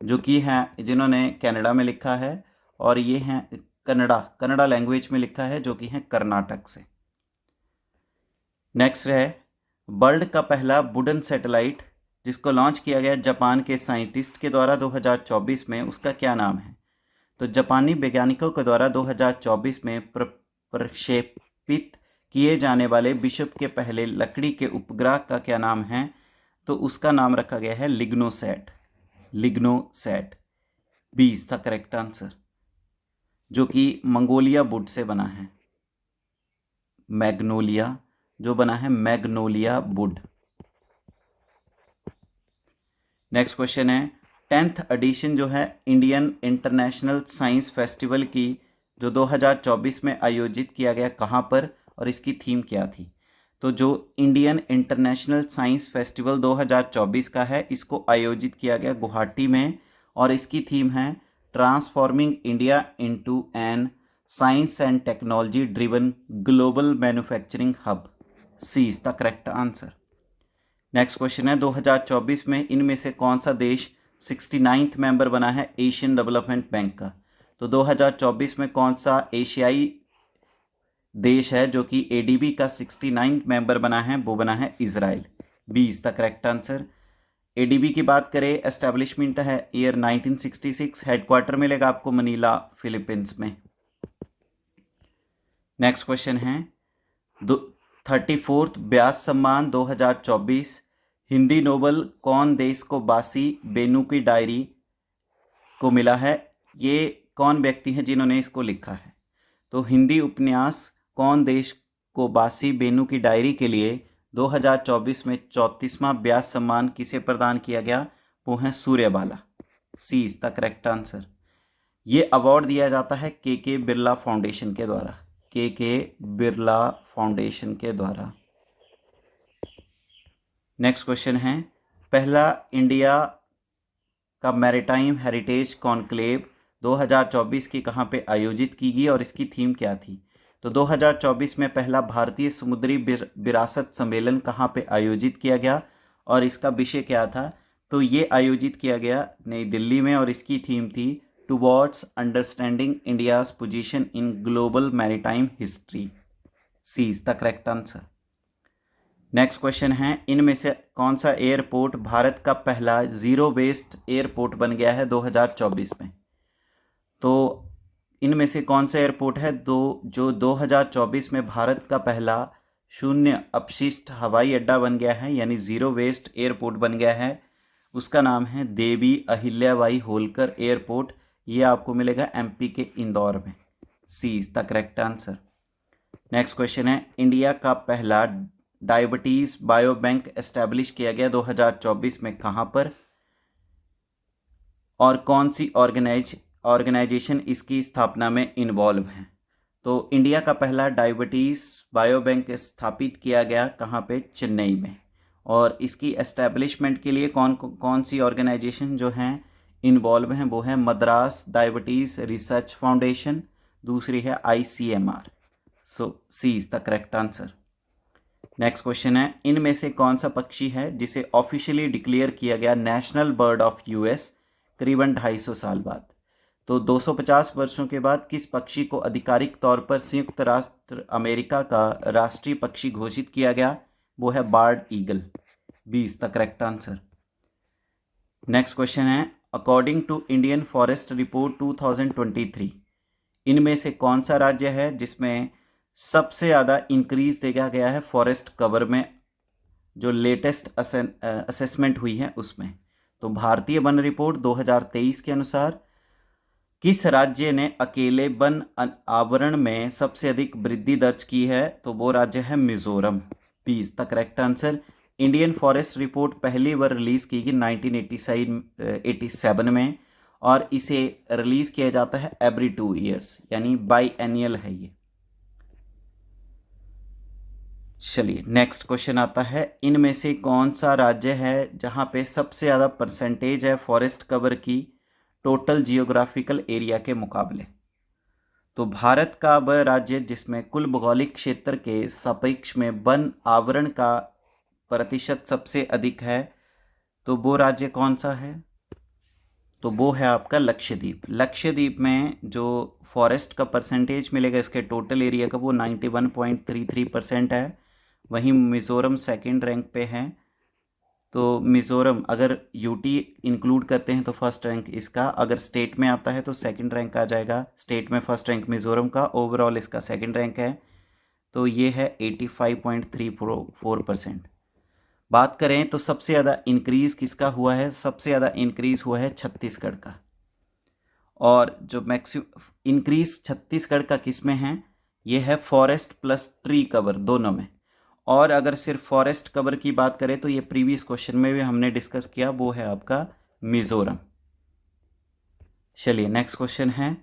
जो कि हैं जिन्होंने कनाडा में लिखा है, और ये हैं कन्नड़ा लैंग्वेज में लिखा है, जो कि हैं कर्नाटक से। नेक्स्ट है, वर्ल्ड का पहला वुडन सैटेलाइट जिसको लॉन्च किया गया जापान के साइंटिस्ट के द्वारा 2024 में, उसका क्या नाम है? तो जापानी वैज्ञानिकों के द्वारा 2024 में प्रक्षेपित किए जाने वाले विश्व के पहले लकड़ी के उपग्रह का क्या नाम है? तो उसका नाम रखा गया है LignoSat. LignoSat, B is the correct answer, जो कि मंगोलिया वुड से बना है। मैग्नोलिया जो बना है मैग्नोलिया वुड। नेक्स्ट क्वेश्चन है, 10th एडिशन जो है इंडियन इंटरनेशनल साइंस फेस्टिवल की जो 2024 में आयोजित किया गया, कहाँ पर और इसकी थीम क्या थी? तो जो इंडियन इंटरनेशनल साइंस फेस्टिवल 2024 का है, इसको आयोजित किया गया गुवाहाटी में, और इसकी थीम है transforming India into an science and technology driven global manufacturing hub. C is the correct answer. Next question है 2024 में इनमें से कौन सा देश 69th मेंबर बना है एशियन डेवलपमेंट बैंक का। तो 2024 में कौन सा एशियाई देश है जो कि एडीबी का 69th मेंबर बना है, वो बना है Israel. B is the correct answer. ADB की बात करें, एस्टेब्लिशमेंट है ईयर 1966, हेडक्वार्टर मिलेगा आपको मनीला, फिलीपींस में। नेक्स्ट क्वेश्चन है 34th व्यास सम्मान 2024 हिंदी नोबल कौन देश को बासी बेनू की डायरी को मिला है। ये कौन व्यक्ति हैं जिन्होंने इसको लिखा है। तो हिंदी उपन्यास कौन देश को बासी बेनू की डायरी के लिए 2024 में 34वां व्यास सम्मान किसे प्रदान किया गया, वो है सूर्यबाला। सी इज द करेक्ट आंसर। ये अवार्ड दिया जाता है के बिरला फाउंडेशन के द्वारा, के बिरला फाउंडेशन के द्वारा। नेक्स्ट क्वेश्चन है पहला इंडिया का मैरीटाइम हेरिटेज कॉन्क्लेव 2024 की कहाँ पे आयोजित की गई और इसकी थीम क्या थी। तो 2024 में पहला भारतीय समुद्री विरासत सम्मेलन कहाँ पे आयोजित किया गया और इसका विषय क्या था। तो ये आयोजित किया गया नई दिल्ली में और इसकी थीम थी towards understanding India's position in global maritime history. C is the correct answer. Next question है इनमें से कौन सा एयरपोर्ट भारत का पहला जीरो वेस्ट एयरपोर्ट बन गया है 2024 में। तो इनमें से कौन सा एयरपोर्ट है जो 2024 में भारत का पहला शून्य अपशिष्ट हवाई अड्डा बन गया है, यानी जीरो वेस्ट एयरपोर्ट बन गया है। उसका नाम है देवी अहिल्याबाई होलकर एयरपोर्ट। ये आपको मिलेगा एमपी के इंदौर में। C is the correct answer. Next question है इंडिया का पहला डायबिटीज बायो बैंक एस्टैब्लिश किया गया 2024 में कहाँ पर और कौन सी ऑर्गेनाइजेशन इसकी स्थापना में इन्वॉल्व है। तो इंडिया का पहला डायबिटीज बायो बैंक स्थापित किया गया कहाँ पे, चेन्नई में। और इसकी एस्टैब्लिशमेंट के लिए कौन सी ऑर्गेनाइजेशन जो हैं इन्वॉल्व हैं, वो है मद्रास डायबिटीज रिसर्च फाउंडेशन, दूसरी है ICMR। So C is the correct answer. Next question है इनमें से कौन सा पक्षी है जिसे ऑफिशियली डिक्लेयर किया गया नेशनल बर्ड ऑफ यूएस करीबन 250 साल बाद। तो 250 वर्षों के बाद किस पक्षी को आधिकारिक तौर पर संयुक्त राष्ट्र अमेरिका का राष्ट्रीय पक्षी घोषित किया गया, वो है bald eagle. B is the correct answer. Next question है according to Indian forest report 2023 इनमें से कौन सा राज्य है जिसमें सबसे ज़्यादा इंक्रीज देखा गया है फॉरेस्ट कवर में, जो लेटेस्ट असेसमेंट हुई है उसमें। तो भारतीय वन रिपोर्ट 2023 के अनुसार किस राज्य ने अकेले वन आवरण में सबसे अधिक वृद्धि दर्ज की है, तो वो राज्य है Mizoram. B is the correct answer. Indian forest report पहली बार रिलीज की गई 1987 में और इसे रिलीज किया जाता है एवरी 2 ईयर्स, यानी बाई एनियल है ये। चलिए नेक्स्ट क्वेश्चन आता है इनमें से कौन सा राज्य है जहां पे सबसे ज़्यादा परसेंटेज है फॉरेस्ट कवर की टोटल जियोग्राफिकल एरिया के मुकाबले। तो भारत का वह राज्य जिसमें कुल भौगोलिक क्षेत्र के सापेक्ष में वन आवरण का प्रतिशत सबसे अधिक है, तो वो राज्य कौन सा है, तो वो है आपका लक्षद्वीप। लक्षद्वीप में जो फॉरेस्ट का परसेंटेज मिलेगा इसके टोटल एरिया का, वो 91.33% है। वहीं मिज़ोरम सेकंड रैंक पे है। तो मिज़ोरम अगर यूटी इंक्लूड करते हैं तो फर्स्ट रैंक इसका, अगर स्टेट में आता है तो सेकंड रैंक आ जाएगा। स्टेट में फर्स्ट रैंक मिज़ोरम का, ओवरऑल इसका सेकंड रैंक है। तो ये है 85.34%। बात करें तो सबसे ज़्यादा इंक्रीज़ किसका हुआ है, सबसे ज़्यादा इंक्रीज़ हुआ है छत्तीसगढ़ का। और जो मैक्सिमम इंक्रीज़ छत्तीसगढ़ का किस में है, ये है फॉरेस्ट प्लस ट्री कवर दोनों में। और अगर सिर्फ फॉरेस्ट कवर की बात करें तो ये प्रीवियस क्वेश्चन में भी हमने डिस्कस किया, वो है आपका मिज़ोरम। चलिए नेक्स्ट क्वेश्चन है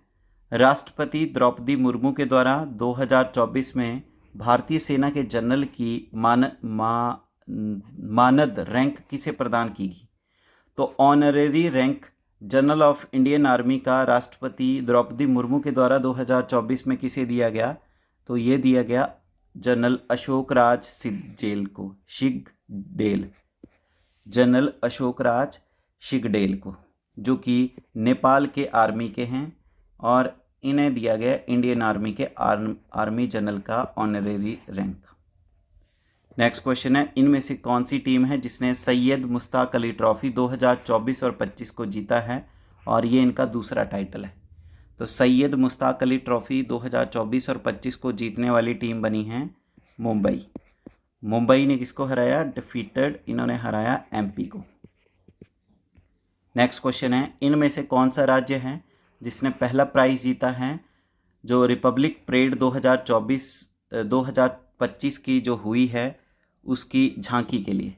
राष्ट्रपति द्रौपदी मुर्मू के द्वारा 2024 में भारतीय सेना के जनरल की मानद रैंक किसे प्रदान की गई। तो honorary rank general of Indian army का राष्ट्रपति द्रौपदी मुर्मू के द्वारा 2024 में किसे दिया गया? तो ये दिया गया जनरल अशोक राज शिगडेल को, शिगडेल, जनरल अशोक राज शिगडेल को, जो कि नेपाल के आर्मी के हैं और इन्हें दिया गया इंडियन आर्मी के आर्मी जनरल का ऑनरेरी रैंक। नेक्स्ट क्वेश्चन है, इनमें से कौन सी टीम है जिसने सैयद मुश्ताक अली ट्रॉफी 2024 और 25 को जीता है? और ये इनका दूसरा टाइटल है। तो सैयद मुश्ताक अली ट्रॉफी 2024 और 25 को जीतने वाली टीम बनी है मुंबई। मुंबई ने किसको हराया? डिफीटेड, इन्होंने हराया एमपी को। नेक्स्ट क्वेश्चन है, इनमें से कौन सा राज्य है जिसने पहला प्राइज जीता है जो रिपब्लिक परेड 2025 की जो हुई है उसकी झांकी के लिए?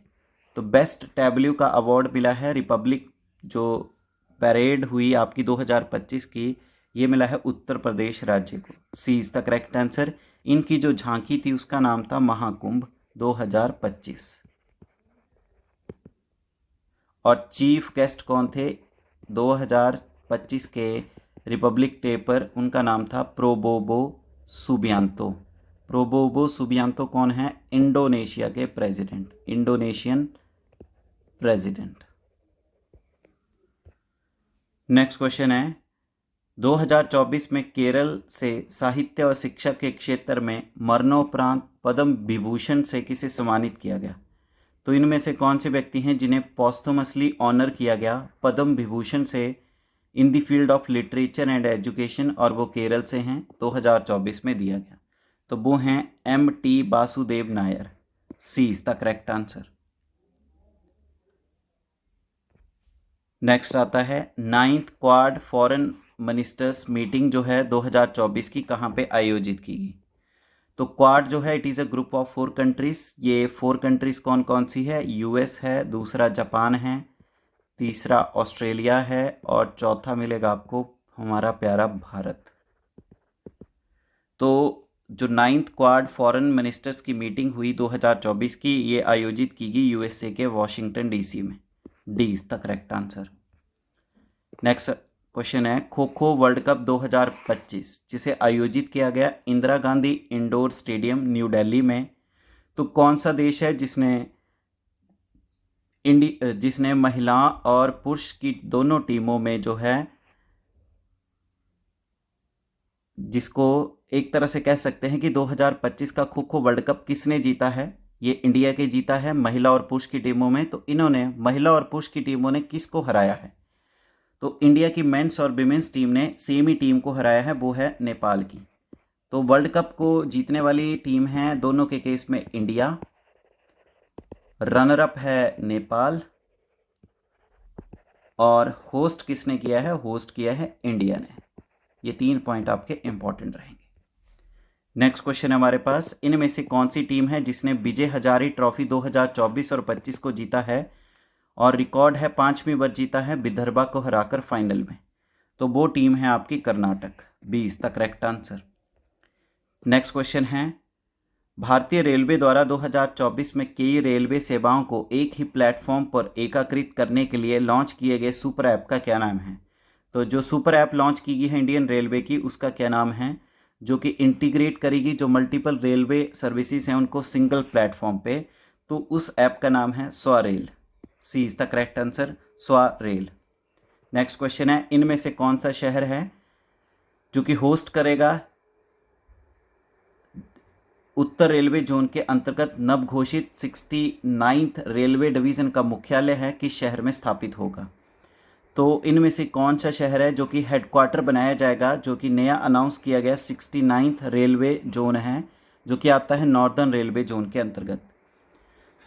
तो बेस्ट टैब्ल्यू का अवार्ड मिला है रिपब्लिक जो परेड हुई आपकी 2025 की, ये मिला है उत्तर प्रदेश राज्य को। C is the correct answer. इनकी जो झांकी थी उसका नाम था महाकुंभ 2025। और चीफ गेस्ट कौन थे 2025 के रिपब्लिक डे पर? उनका नाम था प्रोबोबो सुबियांतो। प्रोबोबो सुबियांतो कौन है? इंडोनेशिया के president, Indonesian president. Next question है, 2024 में केरल से साहित्य और शिक्षा के क्षेत्र में मरणोपरांत पद्म विभूषण से किसे सम्मानित किया गया? तो इनमें से कौन से व्यक्ति हैं जिन्हें पॉस्थुमसली ऑनर किया गया पद्म विभूषण से in the field of literature and education, और वो केरल से हैं, 2024 में दिया गया? तो वो हैं M.T. Vasudev Nair. C is the correct answer. Next आता है 9th quad foreign ministers meeting जो है 2024 की कहाँ पे आयोजित की गई? तो क्वाड जो है it is a group of 4 countries. ये 4 कंट्रीज कौन कौन सी है? यूएस है, दूसरा जापान है, तीसरा ऑस्ट्रेलिया है और चौथा मिलेगा आपको हमारा प्यारा भारत। तो जो 9th क्वाड फॉरेन मिनिस्टर्स की मीटिंग हुई 2024 की, ये आयोजित की गई यूएसए के वॉशिंगटन डीसी में। D is the correct answer. Next question है, खो खो वर्ल्ड कप 2025 जिसे आयोजित किया गया Indira Gandhi indoor stadium new Delhi में, तो कौन सा देश है जिसने महिला और पुरुष की दोनों टीमों में जो है, जिसको एक तरह से कह सकते हैं कि 2025 का खो खो वर्ल्ड कप किसने जीता है? ये इंडिया के जीता है महिला और पुरुष की टीमों में। तो इन्होंने महिला और पुरुष की टीमों ने किसको हराया है? तो इंडिया की मेंस और विमेंस टीम ने सेम ही टीम को हराया है, वो है नेपाल की। तो वर्ल्ड कप को जीतने वाली टीम है दोनों के केस में इंडिया, रनर अप है नेपाल, और होस्ट किसने किया है? होस्ट किया है इंडिया ने। ये 3 पॉइंट आपके इंपॉर्टेंट रहेंगे। नेक्स्ट क्वेश्चन है हमारे पास, इनमें से कौन सी टीम है जिसने विजय हजारे ट्रॉफी 2024 और 25 को जीता है और रिकॉर्ड है 5वीं बार जीता है विदर्भा को हराकर फाइनल में? तो वो टीम है आपकी Karnataka. B is the correct answer. Next question है, भारतीय रेलवे द्वारा 2024 में कई रेलवे सेवाओं को एक ही प्लेटफॉर्म पर एकीकृत करने के लिए लॉन्च किए गए सुपर ऐप का क्या नाम है? तो जो सुपर ऐप लॉन्च की गई है इंडियन रेलवे की, उसका क्या नाम है, जो कि इंटीग्रेट करेगी जो मल्टीपल रेलवे सर्विसेज हैं उनको सिंगल प्लेटफॉर्म पे? तो उस ऐप का नाम है SwaRail. C is the correct answer, SwaRail. Next question है, इनमें से कौन सा शहर है जो कि होस्ट करेगा उत्तर रेलवे जोन के अंतर्गत नवघोषित 69th रेलवे डिवीज़न का मुख्यालय है किस शहर में स्थापित होगा? तो इनमें से कौन सा शहर है जो कि हेडक्वार्टर बनाया जाएगा, जो कि नया अनाउंस किया गया 69th रेलवे जोन है जो कि आता है नॉर्दर्न रेलवे जोन के अंतर्गत?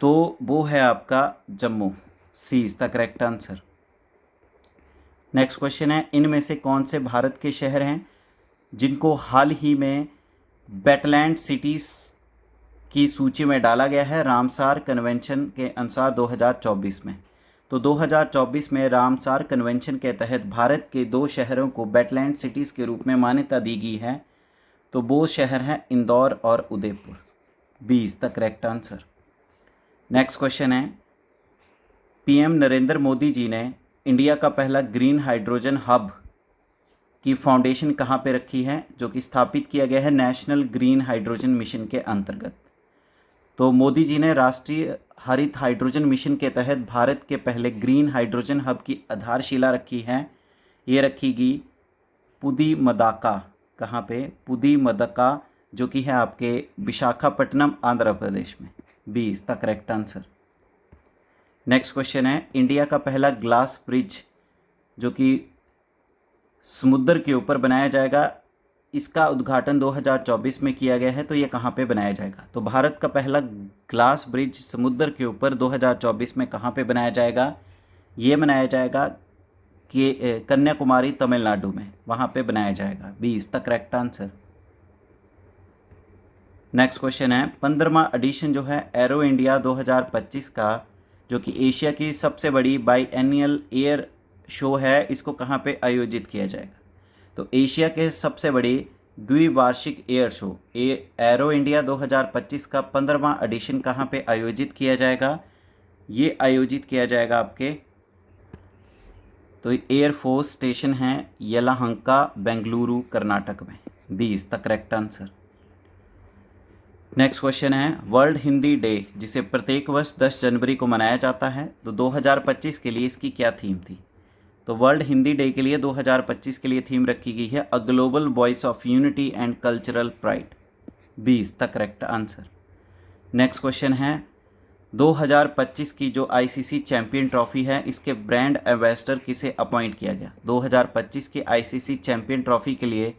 तो वो है आपका Jammu. C is the correct answer. Next question है, इनमें से कौन से भारत के शहर हैं जिनको हाल ही में वेटलैंड सिटीज़ की सूची में डाला गया है रामसार कन्वेंशन के अनुसार 2024 में? तो 2024 में रामसार कन्वेंशन के तहत भारत के 2 शहरों को वेटलैंड सिटीज़ के रूप में मान्यता दी गई है। तो वो शहर हैं इंदौर और Udaipur. B is the correct answer. Next question है, पीएम नरेंद्र मोदी जी ने इंडिया का पहला ग्रीन हाइड्रोजन हब की फाउंडेशन कहाँ पे रखी है, जो कि स्थापित किया गया है नेशनल ग्रीन हाइड्रोजन मिशन के अंतर्गत। तो मोदी जी ने राष्ट्रीय हरित हाइड्रोजन मिशन के तहत भारत के पहले ग्रीन हाइड्रोजन हब की आधारशिला रखी है। ये रखी पुदीमदाका, कहाँ पे, पुदीमदका, जो कि है आपके विशाखापट्टनम आंध्र प्रदेश में। B is the correct answer. Next question है, इंडिया का पहला ग्लास ब्रिज जो कि समुद्र के ऊपर बनाया जाएगा, इसका उद्घाटन 2024 में किया गया है, तो ये कहाँ पे बनाया जाएगा। तो भारत का पहला ग्लास ब्रिज समुद्र के ऊपर 2024 में कहाँ पे बनाया जाएगा, ये बनाया जाएगा कि कन्याकुमारी तमिलनाडु में, वहाँ पे बनाया जाएगा। B is the correct answer. Next question है, 15वां एडिशन जो है एरो इंडिया 2025 का, जो कि एशिया की सबसे बड़ी बाई एनुअल एयर शो है, इसको कहाँ पे आयोजित किया जाएगा। तो एशिया के सबसे बड़ी द्विवार्षिक एयर शो एरो इंडिया 2025 का 15वां एडिशन कहाँ पे आयोजित किया जाएगा। ये आयोजित किया जाएगा आपके, तो एयरफोर्स स्टेशन है यलहंका, बेंगलुरु, कर्नाटक में। B is the correct answer. Next question है, वर्ल्ड हिंदी डे जिसे प्रत्येक वर्ष 10 जनवरी को मनाया जाता है, तो 2025 के लिए इसकी क्या थीम थी। तो वर्ल्ड हिंदी डे के लिए 2025 के लिए थीम रखी गई है a global voice of unity and cultural pride. B is the correct answer. Next question है, 2025 की जो आईसीसी चैंपियन ट्रॉफी है, इसके ब्रांड एम्बेसडर किसे अपॉइंट किया गया। 2025 की आईसीसी चैंपियन ट्रॉफी के लिए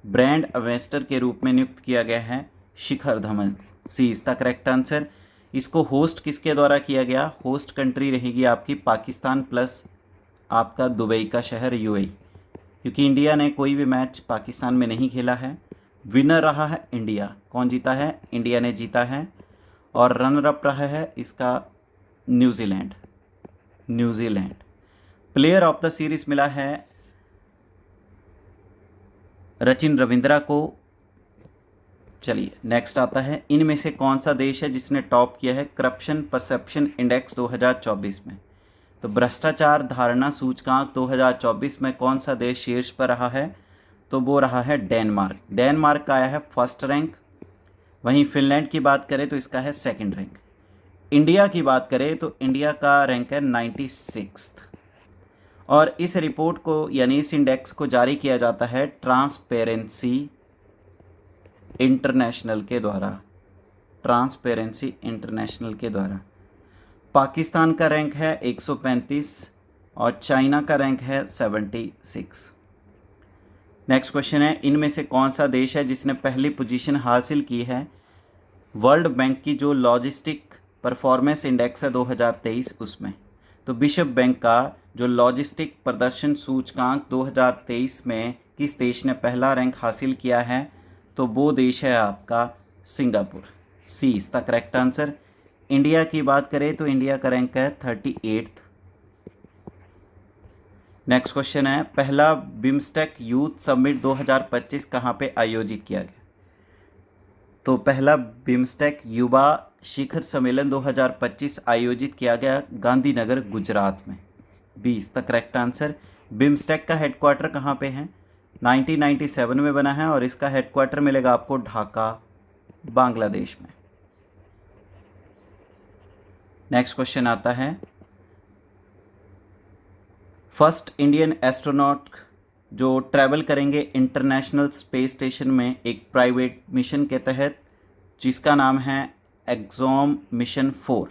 ब्रांड एम्बेसडर के रूप में नियुक्त किया गया है शिखर धवन। सी इज द करेक्ट आंसर। इसको होस्ट किसके द्वारा किया गया, होस्ट कंट्री रहेगी आपकी पाकिस्तान प्लस आपका दुबई का शहर यूएई, क्योंकि इंडिया ने कोई भी मैच पाकिस्तान में नहीं खेला है। विनर रहा है इंडिया, कौन जीता है, इंडिया ने जीता है। और रनर अप रहा है इसका New Zealand. Player of the series मिला है रचिन रविंद्रा को। चलिए नेक्स्ट आता है, इनमें से कौन सा देश है जिसने टॉप किया है करप्शन परसेप्शन इंडेक्स 2024 में। तो भ्रष्टाचार धारणा सूचकांक 2024 में कौन सा देश शीर्ष पर रहा है, तो वो रहा है डेनमार्क का आया है फर्स्ट रैंक। वहीं फिनलैंड की बात करें तो इसका है सेकंड रैंक। इंडिया की बात करें तो इंडिया का रैंक है 96। और इस रिपोर्ट को यानी इस इंडेक्स को जारी किया जाता है ट्रांसपेरेंसी इंटरनेशनल के द्वारा। पाकिस्तान का रैंक है 135 और चाइना का रैंक है 76। नेक्स्ट क्वेश्चन है, इनमें से कौन सा देश है जिसने पहली पोजीशन हासिल की है वर्ल्ड बैंक की जो लॉजिस्टिक परफॉर्मेंस इंडेक्स है 2023 उसमें। तो विश्व बैंक का जो लॉजिस्टिक प्रदर्शन सूचकांक 2023 में किस देश ने पहला रैंक हासिल किया है, तो वो देश है आपका Singapore. C is the correct answer. India की बात करें तो इंडिया का रैंक है 38। नेक्स्ट क्वेश्चन है, पहला बिम्स्टेक यूथ समिट 2025 कहाँ पे आयोजित किया गया। तो पहला बिम्स्टेक युवा शिखर सम्मेलन 2025 आयोजित किया गया गांधीनगर गुजरात में। B is the correct answer. BIMSTEC का हेडक्वार्टर कहाँ पे है, 1997 में बना है और इसका हेडक्वार्टर मिलेगा आपको ढाका बांग्लादेश में। नेक्स्ट क्वेश्चन आता है, फर्स्ट इंडियन एस्ट्रोनॉट जो ट्रैवल करेंगे इंटरनेशनल स्पेस स्टेशन में एक प्राइवेट मिशन के तहत, जिसका नाम है एक्सॉम मिशन 4।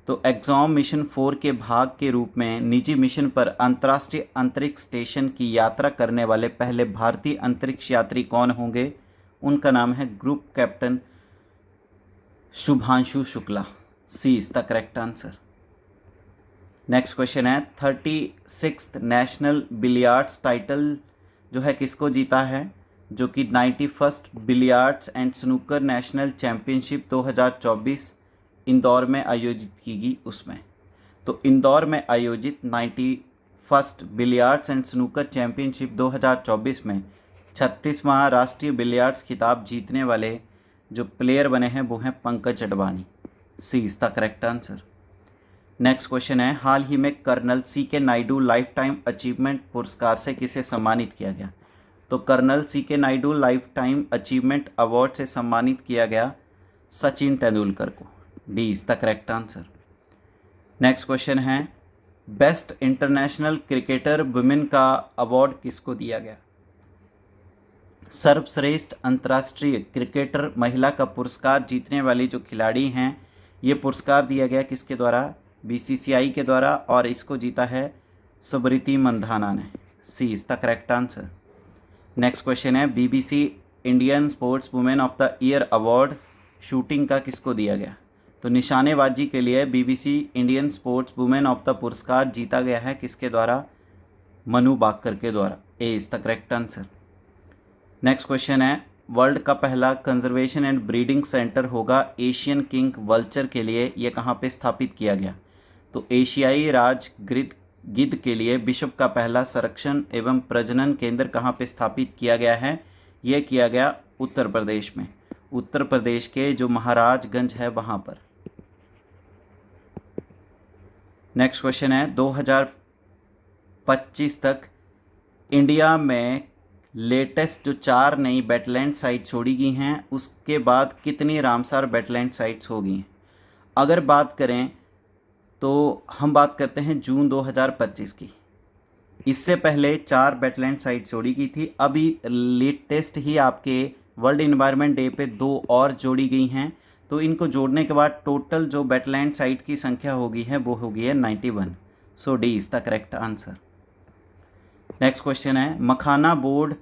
तो एक्सॉम मिशन 4 के भाग के रूप में निजी मिशन पर अंतर्राष्ट्रीय अंतरिक्ष स्टेशन की यात्रा करने वाले पहले भारतीय अंतरिक्ष यात्री कौन होंगे, उनका नाम है group captain Shubhanshu Shukla. C is the correct answer. Next question है, 36th नेशनल बिलियर्ड्स टाइटल जो है किसको जीता है, जो कि 91st billiards and snooker national championship 2024 Indore में आयोजित की गई उसमें। तो इंदौर में आयोजित 91st billiards and snooker championship 2024 में 36वां राष्ट्रीय बिलियर्ड्स खिताब जीतने वाले जो प्लेयर बने हैं वो हैं Pankaj Advani. C is the correct answer. Next question है, हाल ही में colonel C.K. Naidu life time achievement पुरस्कार से किसे सम्मानित किया गया? तो colonel C.K. Naidu life time achievement award से सम्मानित किया गया सचिन तेंदुलकर को। D is the correct answer. Next question है, बेस्ट इंटरनेशनल क्रिकेटर वुमेन का अवार्ड किसको दिया गया? सर्वश्रेष्ठ अंतर्राष्ट्रीय क्रिकेटर महिला का पुरस्कार जीतने वाली जो खिलाड़ी हैं, ये पुरस्कार दिया गया किसके द्वारा? BCCI के द्वारा, और इसको जीता है स्मृति मंधाना ने। C is the correct answer. Next question है, BBC Indian sports women of the year award shooting का किसको दिया गया? तो निशानेबाजी के लिए BBC Indian sports women of the पुरस्कार जीता गया है किसके द्वारा? मनु बाकर के द्वारा। A is the correct answer. Next question है, वर्ल्ड का पहला कंजर्वेशन एंड ब्रीडिंग सेंटर होगा एशियन किंग वल्चर के लिए, ये कहाँ पे स्थापित किया गया? तो एशियाई राज गिद्ध के लिए विश्व का पहला संरक्षण एवं प्रजनन केंद्र कहाँ पे स्थापित किया गया है? ये किया गया उत्तर प्रदेश में, उत्तर प्रदेश के जो महाराजगंज है वहाँ पर। नेक्स्ट क्वेश्चन है, 2025 तक इंडिया में लेटेस्ट जो 4 नई वेटलैंड साइट छोड़ी गई हैं, उसके बाद कितनी रामसार वेटलैंड साइट्स हो गई हैं? अगर बात करें तो हम बात करते हैं जून 2025 की। इससे पहले 4 वेटलैंड साइट छोड़ी गई थी, अभी लेटेस्ट ही आपके वर्ल्ड इन्वायरमेंट डे पे 2 और जोड़ी गई हैं। तो इनको जोड़ने के बाद टोटल जो वेटलैंड साइट की संख्या होगी है वो होगी है 91। So D is the correct answer. Next question है, मखाना बोर्ड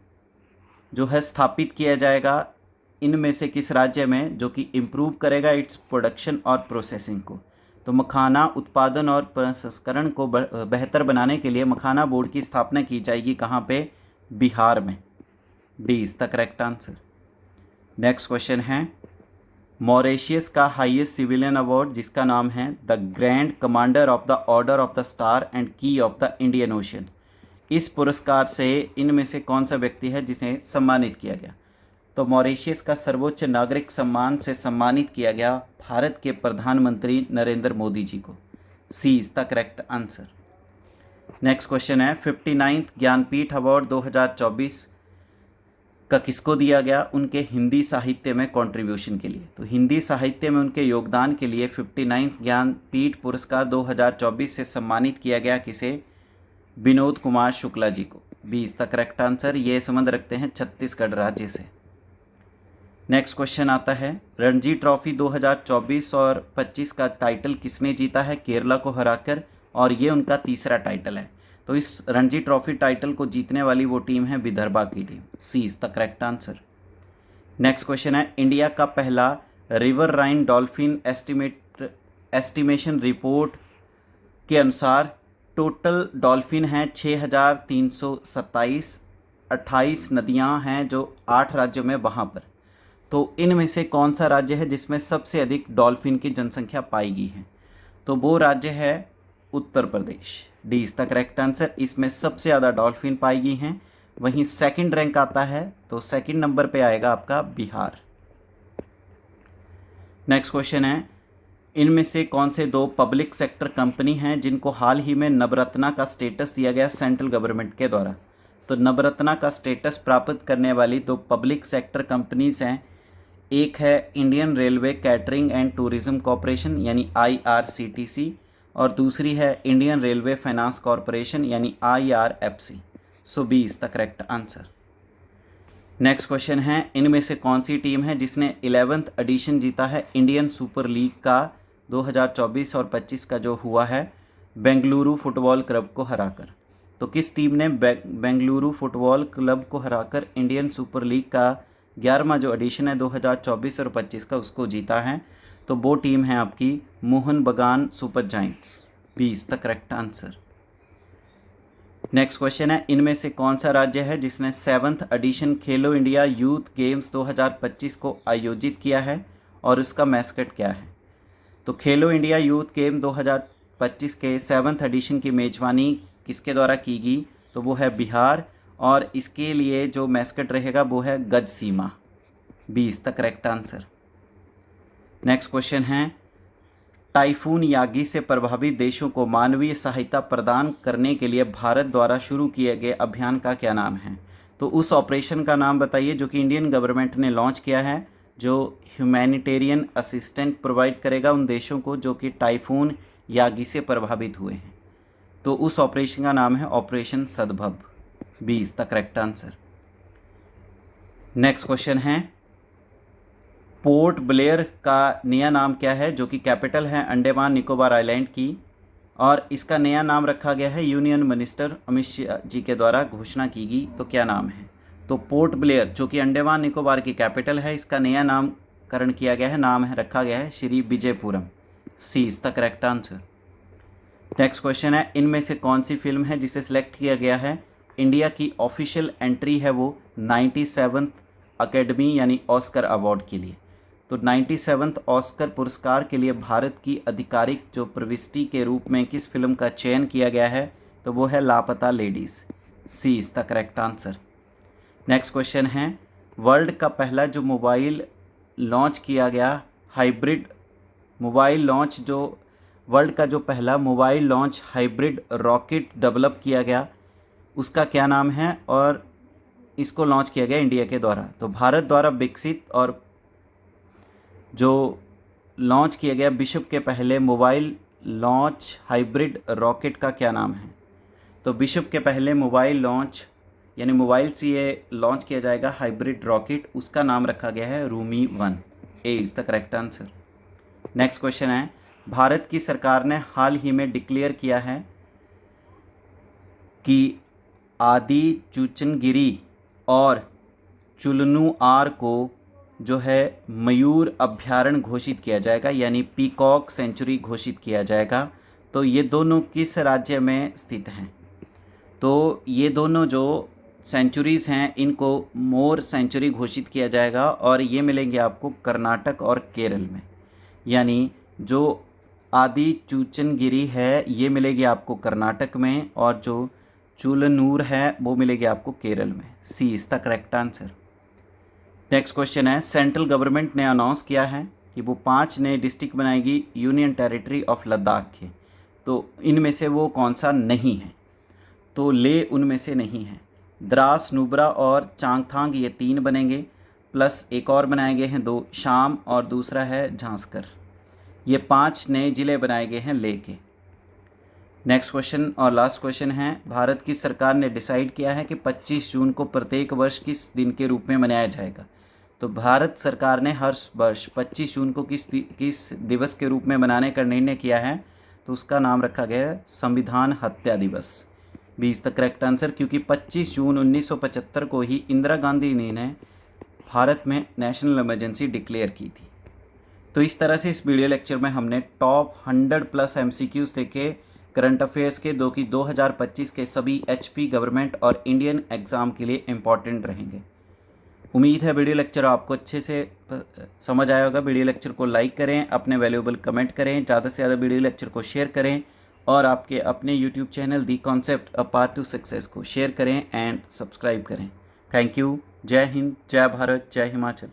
जो है स्थापित किया जाएगा इनमें से किस राज्य में, जो कि इम्प्रूव करेगा इट्स प्रोडक्शन और प्रोसेसिंग को? तो मखाना उत्पादन और प्रसंस्करण को बेहतर बनाने के लिए मखाना बोर्ड की स्थापना की जाएगी कहाँ पे? बिहार में। D is the correct answer. Next question है, मॉरिशस का हाईएस्ट सिविलियन अवार्ड जिसका नाम है the grand commander of the order of the star and की ऑफ द इंडियन ओशन, इस पुरस्कार से इनमें से कौन सा व्यक्ति है जिसे सम्मानित किया गया? तो मॉरिशस का सर्वोच्च नागरिक सम्मान से सम्मानित किया गया भारत के प्रधानमंत्री नरेंद्र मोदी जी को। C is the correct answer. Next question है, 59th ज्ञानपीठ अवार्ड 2024 का किसको दिया गया? उनके हिंदी साहित्य में कंट्रीब्यूशन के लिए। तो हिंदी साहित्य में उनके योगदान के लिए 59th ज्ञानपीठ पुरस्कार 2024 से सम्मानित किया गया किसे? विनोद कुमार शुक्ला जी को। B is the correct answer. ये संबंध रखते हैं छत्तीसगढ़ राज्य से। नेक्स्ट क्वेश्चन आता है, रणजी ट्रॉफी 2024 और 25 का टाइटल किसने जीता है केरला को हराकर, और ये उनका तीसरा टाइटल है। तो इस रणजी ट्रॉफी टाइटल को जीतने वाली वो टीम है विदर्भा की team. C is the correct answer. Next question है, इंडिया का पहला riverine dolphin estimation report के अनुसार टोटल डॉल्फिन हैं 6327, 28 नदियां हैं जो 8 राज्यों में वहाँ पर। तो इनमें से कौन सा राज्य है जिसमें सबसे अधिक डॉल्फिन की जनसंख्या पाई गई है? तो वो राज्य है Uttar Pradesh. D is the correct answer. इसमें सबसे ज़्यादा डॉल्फिन पाई गई हैं। वहीं सेकंड रैंक आता है तो सेकंड नंबर पे आएगा आपका बिहार। नेक्स्ट क्वेश्चन है, इनमें से कौन से 2 पब्लिक सेक्टर कंपनी हैं जिनको हाल ही में नवरत्ना का स्टेटस दिया गया सेंट्रल गवर्नमेंट के द्वारा? तो नवरत्ना का स्टेटस प्राप्त करने वाली 2 पब्लिक सेक्टर कंपनीज हैं, एक है Indian railway catering and tourism corporation यानी IRCTC, और दूसरी है इंडियन रेलवे फाइनेंस कॉरपोरेशन यानी IRFC। So B is the correct answer. Next question है, इनमें से कौन सी टीम है जिसने 11th एडिशन जीता है इंडियन सुपर लीग का 2024 और 25 का जो हुआ है बेंगलुरु फुटबॉल क्लब को हराकर? तो किस टीम ने बेंगलुरु फुटबॉल क्लब को हराकर इंडियन सुपर लीग का 11वां जो एडिशन है 2024 और 25 का उसको जीता है? तो वो टीम है आपकी Mohun Bagan super giants. B is the correct answer. Next question है, इनमें से कौन सा राज्य है जिसने 7th एडिशन खेलो इंडिया यूथ गेम्स 2025 को आयोजित किया है और उसका मैस्कट क्या है? तो खेलो इंडिया यूथ गेम 2025 के 7th एडिशन की मेजबानी किसके द्वारा की गई? तो वो है बिहार, और इसके लिए जो मैस्कट रहेगा वो है Gaj Seema. B is the correct answer. Next question है, टाइफून यागी से प्रभावित देशों को मानवीय सहायता प्रदान करने के लिए भारत द्वारा शुरू किए गए अभियान का क्या नाम है? तो उस ऑपरेशन का नाम बताइए जो कि इंडियन गवर्नमेंट ने लॉन्च किया है, जो ह्यूमैनिटेरियन असिस्टेंट प्रोवाइड करेगा उन देशों को जो कि टाइफून यागी से प्रभावित हुए हैं। तो उस ऑपरेशन का नाम है operation Sadbhav. B is the correct answer. Next question है, पोर्ट ब्लेयर का नया नाम क्या है जो कि कैपिटल है अंडमान निकोबार आइलैंड की, और इसका नया नाम रखा गया है यूनियन मिनिस्टर अमित शाह जी के द्वारा घोषणा की गई। तो क्या नाम है? तो पोर्ट ब्लेयर जो कि अंडमान निकोबार की कैपिटल है, इसका नया नामकरण किया गया है, नाम है रखा गया है Shri Vijayapuram. C is the correct answer. Next question है, इनमें से कौन सी फिल्म है जिसे सिलेक्ट किया गया है इंडिया की ऑफिशियल एंट्री है वो 97th अकेडमी यानी ऑस्कर अवार्ड के लिए? तो 97th ऑस्कर पुरस्कार के लिए भारत की आधिकारिक जो प्रविष्टि के रूप में किस फिल्म का चयन किया गया है? तो वो है Laapataa ladies. C is the correct answer. Next question है, वर्ल्ड का पहला जो मोबाइल लॉन्च किया गया हाइब्रिड मोबाइल लॉन्च जो वर्ल्ड का जो पहला mobile launch hybrid rocket develop किया गया उसका क्या नाम है, और इसको लॉन्च किया गया इंडिया के द्वारा? तो भारत द्वारा विकसित और जो लॉन्च किया गया विश्व के पहले मोबाइल लॉन्च हाइब्रिड रॉकेट का क्या नाम है? तो विश्व के पहले मोबाइल लॉन्च यानी मोबाइल से ये लॉन्च किया जाएगा हाइब्रिड रॉकेट, उसका नाम रखा गया है रूमी 1। ए is the correct answer. Next question है, भारत की सरकार ने हाल ही में डिक्लेयर किया है कि आदि चुचनगिरी और चुलनुआर को जो है मयूर अभ्यारण्य घोषित किया जाएगा यानी पीकॉक सेंचुरी घोषित किया जाएगा। तो ये दोनों किस राज्य में स्थित हैं? तो ये दोनों जो सेंचुरीज़ हैं इनको मोर सेंचुरी घोषित किया जाएगा और ये मिलेंगे आपको कर्नाटक और केरल में। यानी जो आदि चुचनगिरी है ये मिलेगी आपको कर्नाटक में और जो चुलनूर है वो मिलेगी आपको केरल में। C is the correct answer. Next question है, सेंट्रल गवर्नमेंट ने अनाउंस किया है कि वो 5 नए डिस्ट्रिक्ट बनाएगी यूनियन टेरिटरी ऑफ लद्दाख के। तो इनमें से वो कौन सा नहीं है? तो ले उनमें से नहीं है। द्रास, नुब्रा और चांगथांग ये 3 बनेंगे, प्लस एक और बनाए गए हैं 2, शाम और दूसरा है झांसकर। ये 5 नए ज़िले बनाए गए हैं ले के। नेक्स्ट क्वेश्चन और लास्ट क्वेश्चन है, भारत की सरकार ने डिसाइड किया है कि 25 जून को प्रत्येक वर्ष किस दिन के रूप में मनाया जाएगा? तो भारत सरकार ने हर वर्ष 25 जून को किस दिवस के रूप में मनाने का निर्णय किया है? तो उसका नाम रखा गया है Samvidhan Hatya Diwas. B is the correct answer, क्योंकि 25 जून 1975 को ही इंदिरा गांधी ने भारत में नेशनल इमरजेंसी डिक्लेयर की थी। तो इस तरह से इस वीडियो लेक्चर में हमने टॉप 100+ MCQs देखे करंट अफेयर्स के, जो कि 2025 के सभी HP गवर्नमेंट और इंडियन एग्ज़ाम के लिए इम्पॉर्टेंट रहेंगे। उम्मीद है वीडियो लेक्चर आपको अच्छे से समझ आया होगा। वीडियो लेक्चर को लाइक करें, अपने वैल्यूएबल कमेंट करें, ज़्यादा से ज़्यादा वीडियो लेक्चर को शेयर करें और आपके अपने YouTube channel the concept a part two success को शेयर करें एंड सब्सक्राइब करें। Thank you. जय हिंद, जय भारत, जय हिमाचल।